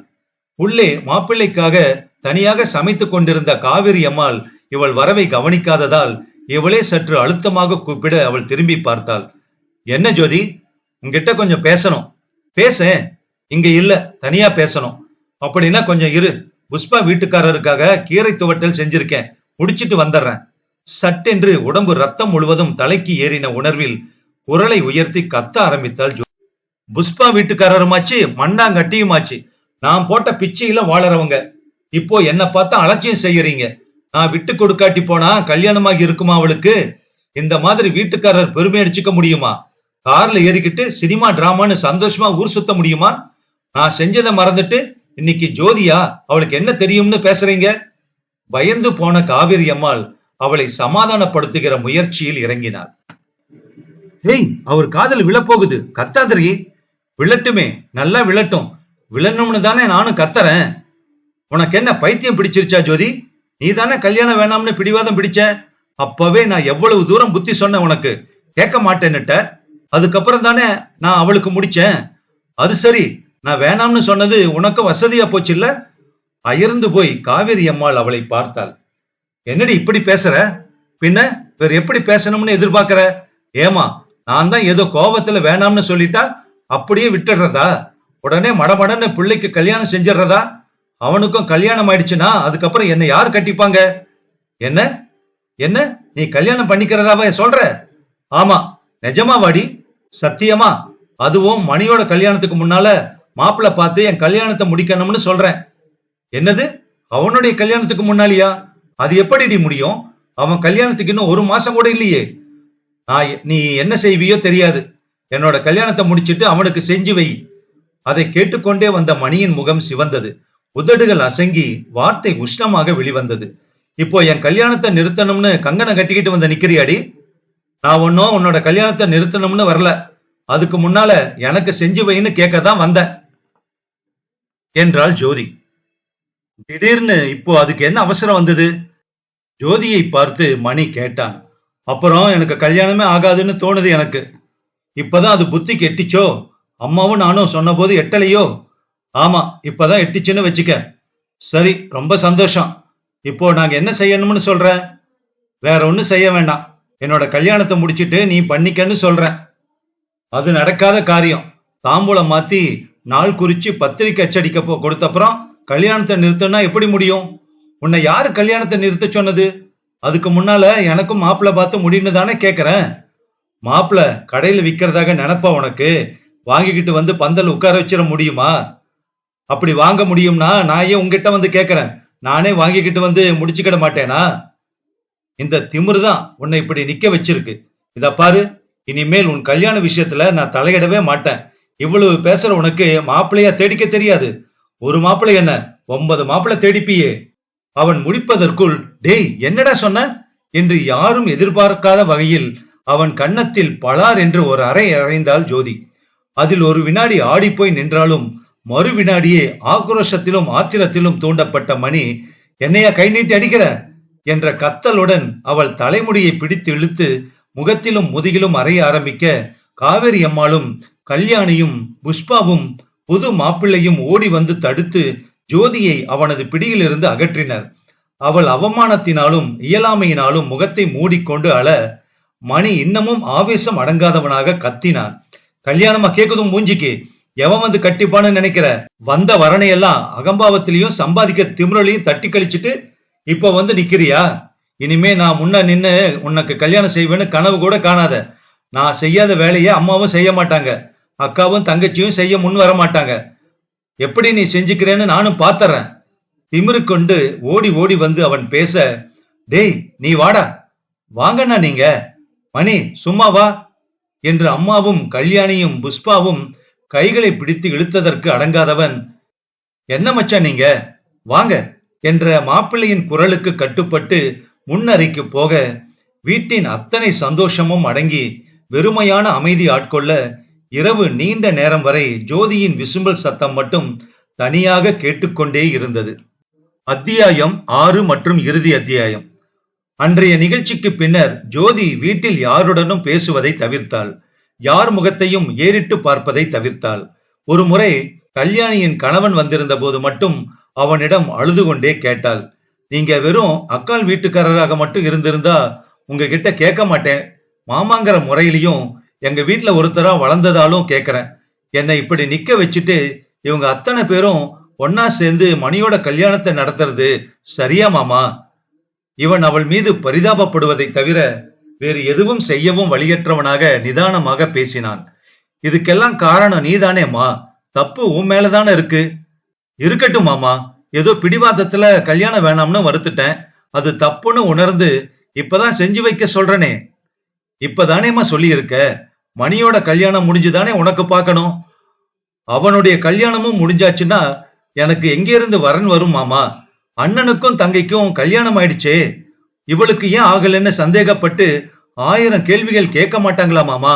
உள்ளே மாப்பிள்ளைக்காக தனியாக சமைத்துக் கொண்டிருந்த காவிரி அம்மாள் இவள் வரவை கவனிக்காததால் இவளே சற்று அழுத்தமாக கூப்பிட அவள் திரும்பி பார்த்தாள். என்ன ஜோதி, உங்ககிட்ட கொஞ்சம் பேசணும். பேச இங்க இல்ல, தனியா பேசணும். அப்படின்னா கொஞ்சம் இரு, புஷ்பா வீட்டுக்காரருக்காக கீரை துவட்டல் செஞ்சிருக்கேன், முடிச்சிட்டு வந்துடுறேன். சட்டென்று உடம்பு ரத்தம் முழுவதும் தலைக்கு ஏறின உணர்வில் குரலை உயர்த்தி கத்த ஆரம்பித்தாள் ஜோதி. புஷ்பா வீட்டுக்காரருமாச்சு, மண்ணாங்கட்டியுமாச்சு. நான் போட்ட பிச்சையில வாழறவங்க இப்போ என்ன பார்த்தா அலட்சியம் செய்யறீங்க. நான் விட்டு கொடுக்காட்டி போனா கல்யாணமாகி இருக்குமா அவளுக்கு? இந்த மாதிரி வீட்டுக்காரர் பெருமை அடிச்சுக்க முடியுமா? கார்ல ஏறிக்கிட்டு சினிமா டிராமான்னு சந்தோஷமா ஊர் சுத்த முடியுமா? நான் செஞ்சதை மறந்துட்டு இன்னைக்கு ஜோதியா, அவளுக்கு என்ன தெரியும்னு பேசுறீங்க? பயந்து போன காவிரி அம்மாள் அவளை சமாதானப்படுத்துகிற முயற்சியில் இறங்கினாள். ஏய், அவர் காதல் விழப்போகுது, கத்தாதரி. விழட்டுமே, நல்லா விழட்டும். விழணும்னு தானே நானும் கத்துறேன். உனக்கு என்ன பைத்தியம் பிடிச்சிருச்சா ஜோதி? நீ தானே கல்யாணம் வேணாம்னு பிடிவாதம் பிடிச்ச. அப்பவே நான் எவ்வளவு தூரம் புத்தி சொன்னேன் உனக்கு, கேட்க மாட்டேன்னுட்ட. அதுக்கப்புறம் தானே நான் அவளுக்கு முடிச்சேன். அது சரி, நான் வேணாம்னு சொன்னது உனக்கு வசதியா போச்சு இல்ல? அயர்ந்து போய் காவேரி அம்மாள் அவளை பார்த்தாள். என்னடி இப்படி பேசுற? பின்ன வேற எப்படி பேசணும்னு எதிர்பார்க்கிற? ஏமா, நான் தான் ஏதோ கோபத்துல வேணாம்னு சொல்லிட்டா அப்படியே விட்டுடுறதா? உடனே மடமடன்னு பிள்ளைக்கு கல்யாணம் செஞ்சிடுறதா? அவனுக்கும் கல்யாணம் ஆயிடுச்சுன்னா அதுக்கப்புறம் என்ன யாரு கட்டிப்பாங்க? என்ன என்ன நீ கல்யாணம் பண்ணிக்கிறதாவ சொல்ற? ஆமா, நிஜமாவாடி? சத்தியமா? அதுவும் மணியோட கல்யாணத்துக்கு முன்னால மாப்பிள்ள பார்த்து என் கல்யாணத்தை முடிக்கணும்னு சொல்றேன். என்னது, அவனுடைய கல்யாணத்துக்கு முன்னாலியா? அது எப்படி முடியும்? அவன் கல்யாணத்துக்கு இன்னும் 1 மாசம் கூட இல்லையே. நீ என்ன செய்வியோ தெரியாது. என்னோட கல்யாணத்தை முடிச்சிட்டு அவனுக்கு செஞ்சு வை. அதை கேட்டுக்கொண்டே வந்த மணியின் முகம் சிவந்தது. உதடுகள் அசங்கி வார்த்தை உஷ்ணமாக வெளிவந்தது. இப்போ என் கல்யாணத்தை நிறுத்தணும்னு கங்கணம் கட்டிக்கிட்டு வந்து நிக்கிறியாடி? நான் ஒன்னும் உன்னோட கல்யாணத்தை நிறுத்தணும்னு வரல. அதுக்கு முன்னால எனக்கு செஞ்சு வைன்னு கேட்கதான் வந்தேன் என்றாள் ஜோதி. திடீர்னு இப்போ அதுக்கு என்ன அவசரம் வந்தது? ஜோதியை பார்த்து மணி கேட்டான். அப்புறம் எனக்கு கல்யாணமே ஆகாதுன்னு தோணுது எனக்கு. இப்பதான் அது புத்திக்கு எட்டிச்சோ? அம்மாவும் நானும் சொன்ன போது எட்டலையோ? ஆமா, இப்பதான் எட்டிச்சுன்னு வச்சுக்க. சரி, ரொம்ப சந்தோஷம். இப்போ நாங்க என்ன செய்யணும்னு சொல்ற? வேற ஒண்ணும் செய்ய வேண்டாம். என்னோட கல்யாணத்தை முடிச்சிட்டு நீ பண்ணிக்கன்னு சொல்றேன். அது நடக்காத காரியம். தாம்பூலம் மாத்தி நாள் குறிச்சு பத்திரிக்கை அச்சடிக்க கொடுத்தப்புறம் கல்யாணத்தை நிறுத்தினா எப்படி முடியும்? உன்னை யாரு கல்யாணத்தை நிறுத்த சொன்னது? அதுக்கு முன்னால எனக்கும் மாப்பிள்ள பார்த்து முடின்னு தானே கேக்குறேன். மாப்பிள்ள கடையில விக்கிறதாக நினைப்பா உனக்கு? வாங்கிக்கிட்டு வந்து பந்தல் உட்கார வச்சிட முடியுமா? அப்படி வாங்க முடியும்னா நான் ஏன் உங்ககிட்ட வந்து கேக்குறேன்? நானே வாங்கிக்கிட்டு வந்து முடிச்சுக்கிட மாட்டேனா? இந்த திமிரு தான் உன்னை இப்படி நிக்க வச்சிருக்கு. இத பாரு, இனிமேல் உன் கல்யாண விஷயத்துல நான் தலையிடவே மாட்டேன். இவ்வளவு பேசுற உனக்கு மாப்பிள்ளையா தேடிக்க தெரியாது? ஒரு மாப்பிள்ளை என்ன, 9 மாப்பிள்ளை தேடிப்பியே. அவன் முடிப்பதற்குள், டேய் என்னடா சொன்ன என்று யாரும் எதிர்பார்க்காத வகையில் அவன் கன்னத்தில் பலார் என்று ஒரு அறை அறைந்தாள் ஜோதி. அதில் ஒரு வினாடி ஆடிப்போய் நின்றாலும் மறு வினாடியே ஆக்ரோஷத்திலும் ஆத்திரத்திலும் தூண்டப்பட்ட மணி, என்னையா கை நீட்டி அடிக்கிற என்ற கத்தலுடன் அவள் தலைமுடியை பிடித்து இழுத்து முகத்திலும் முதுகிலும் அறைய ஆரம்பிக்க, காவேரி அம்மாளும் கல்யாணியும் புஷ்பாவும் புது மாப்பிள்ளையும் ஓடி வந்து தடுத்து ஜோதியை அவனது பிடியிலிருந்து அகற்றினர். அவள் அவமானத்தினாலும் இயலாமையினாலும் முகத்தை மூடிக்கொண்டு அழ, மணி இன்னமும் ஆவேசம் அடங்காதவனாக கத்தினான். கல்யாணமா கேக்குதும் மூஞ்சிக்கு? எவன் வந்து கட்டிப்பான்னு நினைக்கிற? வந்த வரணையெல்லாம் அகம்பாவத்திலையும் சம்பாதிக்க திமிரலையும் தட்டி கழிச்சுட்டு இப்ப வந்து நிக்கிறியா? இனிமே நான் முன்ன நின்னு உனக்கு கல்யாணம் செய்வேன்னு கனவு கூட காணாத. நான் செய்யாத வேலையை அம்மாவும் செய்ய மாட்டாங்க, அக்காவும் தங்கச்சியும் செய்ய முன் வர மாட்டாங்க. எப்படி நீ செஞ்சுக்கிறேன்னு நானும் பாத்துறேன். திமிரு கொண்டு ஓடி ஓடி வந்து அவன் பேச, டேய் நீ வாடா, வாங்கண்ணா நீங்க, மணி சும்மா வா என்று அம்மாவும் கல்யாணியும் புஷ்பாவும் கைகளை பிடித்து இழுத்ததற்கு அடங்காதவன், என்ன மச்சான் நீங்க வாங்க என்ற மாப்பிள்ளையின் குரலுக்கு கட்டுப்பட்டு முன்னறைக்கு போக, வீட்டின் அத்தனை சந்தோஷமும் அடங்கி வெறுமையான அமைதி ஆட்கொள்ள இரவு நீண்ட நேரம் வரை ஜோதியின் விசும்பல் சத்தம் மட்டும் தனியாக கேட்டுக்கொண்டே இருந்தது. அத்தியாயம் 6 மற்றும் இறுதி அத்தியாயம். அன்றைய நிகழ்ச்சிக்கு பின்னர் ஜோதி வீட்டில் யாருடனும் பேசுவதை தவிர்த்தாள். யார் முகத்தையும் ஏறிட்டு பார்ப்பதை தவிர்த்தாள். ஒரு முறை கல்யாணியின் கணவன் வந்திருந்த போது மட்டும் அவனிடம் அழுது கொண்டே கேட்டாள், நீங்க வெறும் அக்கால் வீட்டுக்காரராக மட்டும் இருந்திருந்தா உங்ககிட்ட கேட்க மாட்டேன். மாமாங்கிற முறையிலையும் எங்க வீட்டுல ஒருத்தரா வளர்ந்ததாலும் கேக்குறேன். என்னை இப்படி நிக்க வச்சுட்டு இவங்க அத்தனை பேரும் ஒன்னா சேர்ந்து மணியோட கல்யாணத்தை நடத்துறது சரியா மாமா? இவன் அவள் மீது பரிதாபப்படுவதை தவிர வேறு எதுவும் செய்யவும் வழியற்றவனாக நிதானமாக பேசினான். இதுக்கெல்லாம் காரணம் நீதானேம்மா, தப்பு உன் மேலதானே இருக்கு. இருக்கட்டும் மாமா, ஏதோ பிடிவாதத்துல கல்யாணம் வேணாம்னு வருத்துட்டேன். அது தப்புன்னு உணர்ந்து இப்பதான் செஞ்சு வைக்க சொல்றனே. இப்பதானேம்மா சொல்லி இருக்க, மணியோட கல்யாணம் முடிஞ்சுதானே உனக்கு பார்க்கணும். அவனுடைய கல்யாணமும் முடிஞ்சாச்சுன்னா எனக்கு எங்க இருந்து வரன் வரும் மாமா? அண்ணனுக்கும் தங்கைக்கும் கல்யாணம் ஆயிடுச்சே, இவளுக்கு ஏன் ஆகலன்னு சந்தேகப்பட்டு 1000 கேள்விகள் கேட்க மாட்டாங்களா மாமா?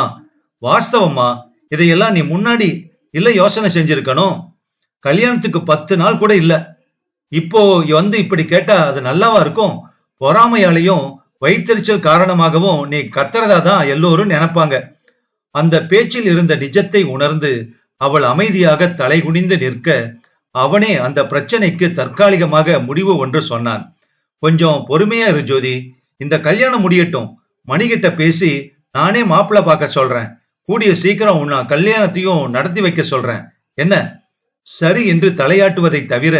வாஸ்தவமா? இதையெல்லாம் நீ முன்னாடி இல்ல யோசனை செஞ்சிருக்கணும். கல்யாணத்துக்கு 10 நாள் கூட இல்ல. இப்போ இப்படி கேட்டா அது நல்லாவா இருக்கும்? பொறாமையாலையும் வயித்தெரிச்சல் காரணமாகவும் நீ கத்துறதா தான் எல்லோரும் நினைப்பாங்க. அந்த பேச்சில் இருந்த நிஜத்தை உணர்ந்து அவள் அமைதியாக தலைகுனிந்து நிற்க, அவனே அந்த பிரச்சனைக்கு தற்காலிகமாக முடிவு ஒன்று சொன்னான். கொஞ்சம் பொறுமையா இரு ஜோதி, இந்த கல்யாணம் முடியட்டும். மணிகிட்ட பேசி நானே மாப்பிள்ளை பார்க்க சொல்றேன். கூடிய சீக்கிரம் உன்னை கல்யாணத்தையும் நடத்தி வைக்க சொல்றேன். என்ன? சரி என்று தலையாட்டுவதை தவிர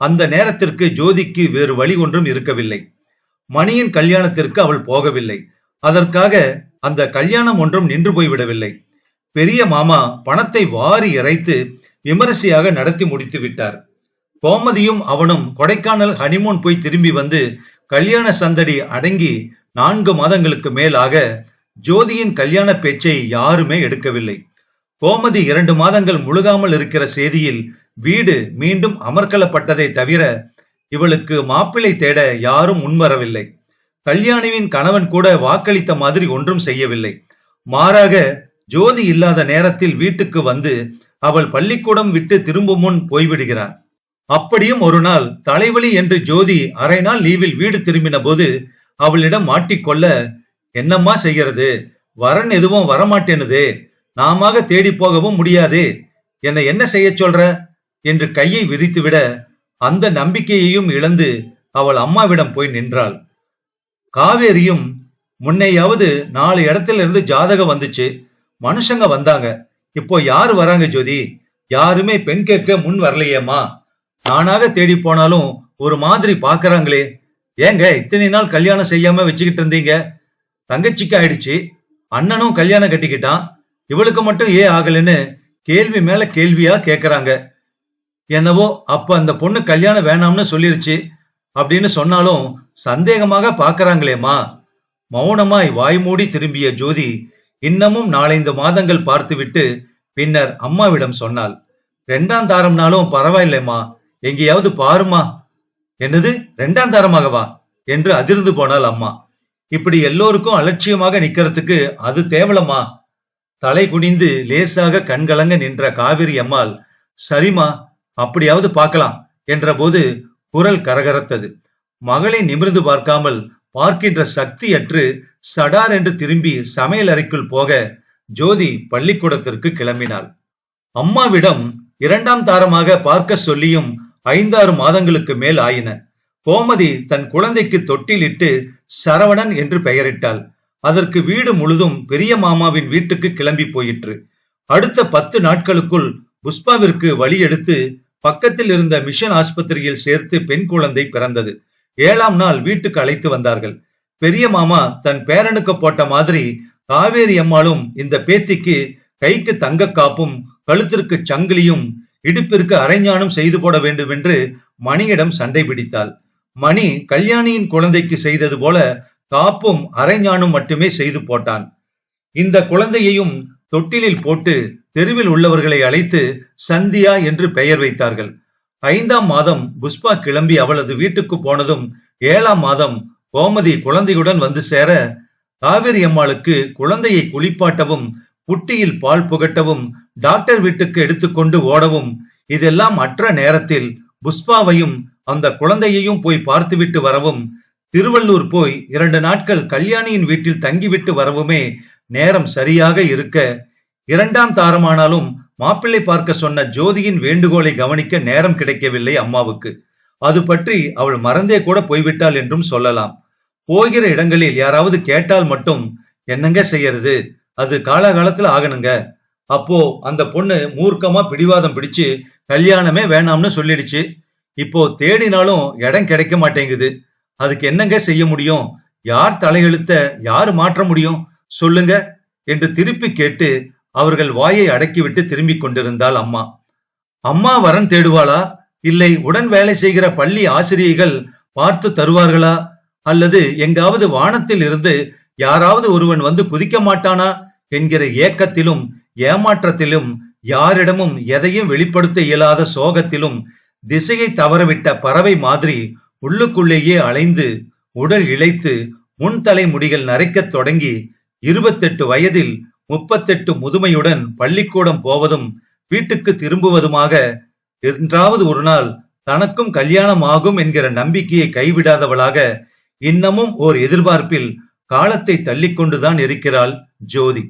அந்த நேரத்திற்கு ஜோதிக்கு வேறு வழி ஒன்றும் இருக்கவில்லை. மணியின் கல்யாணத்திற்கு அவள் போகவில்லை. அதற்காக அந்த கல்யாணம் ஒன்றும் நின்று போய்விடவில்லை. பெரிய மாமா பணத்தை வாரி இறைத்து விமரிசையாக நடத்தி முடித்து விட்டார். கோமதியும் அவனும் கொடைக்கானல் ஹனிமூன் போய் திரும்பி வந்து கல்யாண சந்தடி அடங்கி 4 மாதங்களுக்கு மேலாக ஜோதியின் கல்யாண பேச்சை யாருமே எடுக்கவில்லை. கோமதி 2 மாதங்கள் முழுகாமல் இருக்கிற செய்தியில் வீடு மீண்டும் அமர்க்கலப்பட்டதை தவிர இவளுக்கு மாப்பிள்ளை தேட யாரும் முன்வரவில்லை. கல்யாணியின் கணவன் கூட வாக்களித்த மாதிரி ஒன்றும் செய்யவில்லை. மாறாக ஜோதி இல்லாத நேரத்தில் வீட்டுக்கு வந்து அவள் பள்ளிக்கூடம் விட்டு திரும்பும் முன் போய்விடுகிறான். அப்படியும் ஒரு நாள் தலைவலி என்று ஜோதி அரை நாள் லீவில் வீடு திரும்பின போது அவளிடம் மாட்டிக்கொள்ள, என்னம்மா செய்கிறது, வரன் எதுவும் வரமாட்டேனுதே, நாம தேடி போகவும் முடியாது, என்னை என்ன செய்ய சொல்ற என்று கையை விரித்துவிட அந்த நம்பிக்கையையும் இழந்து அவள் அம்மாவிடம் போய் நின்றாள். காவேரியும், முன்னையாவது 4 இடத்துல இருந்து ஜாதகம் வந்துச்சு, மனுஷங்க வந்தாங்க, இப்போ யாரு வராங்க ஜோதி? யாருமே பெண் கேட்க முன் வரலையேம்மா. நானாக தேடி போனாலும் ஒரு மாதிரி பாக்குறாங்களே. ஏங்க இத்தனை நாள் கல்யாணம் செய்யாம வச்சுக்கிட்டு இருந்தீங்க? தங்கச்சிக்கு ஆயிடுச்சு, அண்ணனும் கல்யாணம் கட்டிக்கிட்டான், இவளுக்கு மட்டும் ஏன் ஆகலன்னு கேள்வி மேல கேள்வியா கேக்குறாங்க. என்னவோ அப்ப அந்த பொண்ணு கல்யாணம் வேணாம்னு சொல்லிருச்சு அப்படின்னு சொன்னாலும் சந்தேகமாக பாக்குறாங்களேம்மா. மௌனமாய் வாய்மூடி திரும்பிய ஜோதி இன்னமும் 4-5 மாதங்கள் பார்த்துவிட்டு பின்னர் அம்மாவிடம் சொன்னாள். 2ஆம் தாரம்னாலும் பரவாயில்லைம்மா, எங்கேயாவது பாருமா. என்னது 2ஆம் தாரமாகவா என்று அதிர்ந்து போனாள் அம்மா. இப்படி எல்லோருக்கும் அலட்சியமாக நிக்கிறதுக்கு அது தேவலம்மா. தலை குனிந்து லேசாக கண்கலங்க நின்ற காவிரி அம்மாள், சரிமா, அப்படியாவது பார்க்கலாம் என்ற போது குரல் கரகரத்தது. மகளை நிமிர்ந்து பார்க்காமல் பார்க்கின்ற சக்தியற்று சடார் என்று திரும்பி சமையல் அறைக்குள் போக ஜோதி பள்ளிக்கூடத்திற்கு கிளம்பினாள். அம்மாவிடம் 2ஆம் தாரமாக பார்க்க சொல்லியும் 5-6 மாதங்களுக்கு மேல் ஆயின. கோமதி தன் குழந்தைக்கு தொட்டிலிட்டு சரவணன் என்று பெயரிட்டாள். அதற்கு வீடு முழுதும் பெரிய மாமாவின் வீட்டுக்கு கிளம்பி போயிற்று. அடுத்த 10 நாட்களுக்குள் புஷ்பாவிற்கு வழி எடுத்து பக்கத்தில் இருந்த மிஷன் ஆஸ்பத்திரியில் சேர்த்து பெண் குழந்தை பிறந்தது. 7ஆம் நாள் வீட்டுக்கு அழைத்து வந்தார்கள். பெரிய மாமா தன் பேரனுக்கு போட்ட மாதிரி காவேரி அம்மாளும் இந்த பேத்திக்கு கைக்கு தங்க காப்பும் கழுத்திற்கு சங்கிலியும் இடுப்பிற்கு அரைஞானும் செய்து போட வேண்டும் என்று மணியிடம் சண்டை பிடித்தாள். மணி கல்யாணியின் குழந்தைக்கு செய்தது போல காப்பும் அரைஞானும் மட்டுமே செய்து போட்டான். இந்த குழந்தையையும் தொட்டிலில் போட்டு தெருவில் உள்ளவர்களை அழைத்து சந்தியா என்று பெயர் வைத்தார்கள். 5ஆம் மாதம் புஷ்பா கிளம்பி அவளது வீட்டுக்கு போனதும் 7ஆம் மாதம் கோமதி குழந்தையுடன் வந்து சேர காவேரி அம்மாளுக்கு குழந்தையை குளிப்பாட்டவும் புட்டியில் பால் புகட்டவும் டாக்டர் வீட்டுக்கு எடுத்துக்கொண்டு ஓடவும், இதெல்லாம் மற்ற நேரத்தில் புஷ்பாவையும் அந்த குழந்தையையும் போய் பார்த்துவிட்டு வரவும், திருவள்ளூர் போய் 2 நாட்கள் கல்யாணியின் வீட்டில் தங்கிவிட்டு வரவுமே நேரம் சரியாக இருக்க, 2ஆம் தாரமானாலும் மாப்பிள்ளை பார்க்க சொன்ன ஜோதியின் வேண்டுகோளை கவனிக்க நேரம் கிடைக்கவில்லை அம்மாவுக்கு. அது பற்றி அவள் மறந்தே கூட போய்விட்டாள் என்றும் சொல்லலாம். போகிற இடங்களில் யாராவது கேட்டால் மட்டும், என்னங்க செய்யறது, அது காலகாலத்துல ஆகணுங்க, அப்போ அந்த பொண்ணு மூர்க்கமா பிடிவாதம் பிடிச்சு கல்யாணமே வேணாம்னு சொல்லிடுச்சு, இப்போ தேடினாலும் இடம் கிடைக்க மாட்டேங்குது, அதுக்கு என்னங்க செய்ய முடியும், யார் தலையெழுத்த யாரு மாற்ற முடியும் சொல்லுங்க என்று திருப்பி கேட்டு அவர்கள் வாயை அடக்கிவிட்டு திரும்பிக் கொண்டிருந்தாள் அம்மா. அம்மா வரன் தேடுவாளா, இல்லை உடன் வேலை செய்கிற பள்ளி ஆசிரியர்கள் பார்த்து தருவார்களா, அல்லது எங்காவது வானத்தில் இருந்து யாராவது ஒருவன் வந்து குதிக்க மாட்டானா என்கிற ஏக்கத்திலும் ஏமாற்றத்திலும் யாரிடமும் எதையும் வெளிப்படுத்த இயலாத சோகத்திலும் திசையை தவறவிட்ட பறவை மாதிரி உள்ளுக்குள்ளேயே அலைந்து உடல் இளைத்து முன்தலை முடிகள் நரைக்கத் தொடங்கி 28 வயதில் 38 முதுமையுடன் பள்ளிக்கூடம் போவதும் வீட்டுக்கு திரும்புவதுமாக என்றாவது ஒரு நாள் தனக்கும் கல்யாணம் ஆகும் என்கிற நம்பிக்கையை கைவிடாதவளாக இன்னமும் ஓர் எதிர்பார்ப்பில் காலத்தை தள்ளிக்கொண்டுதான் இருக்கிறாள் ஜோதி.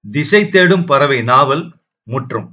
திசை தேடும் பறவை நாவல் முற்றும்.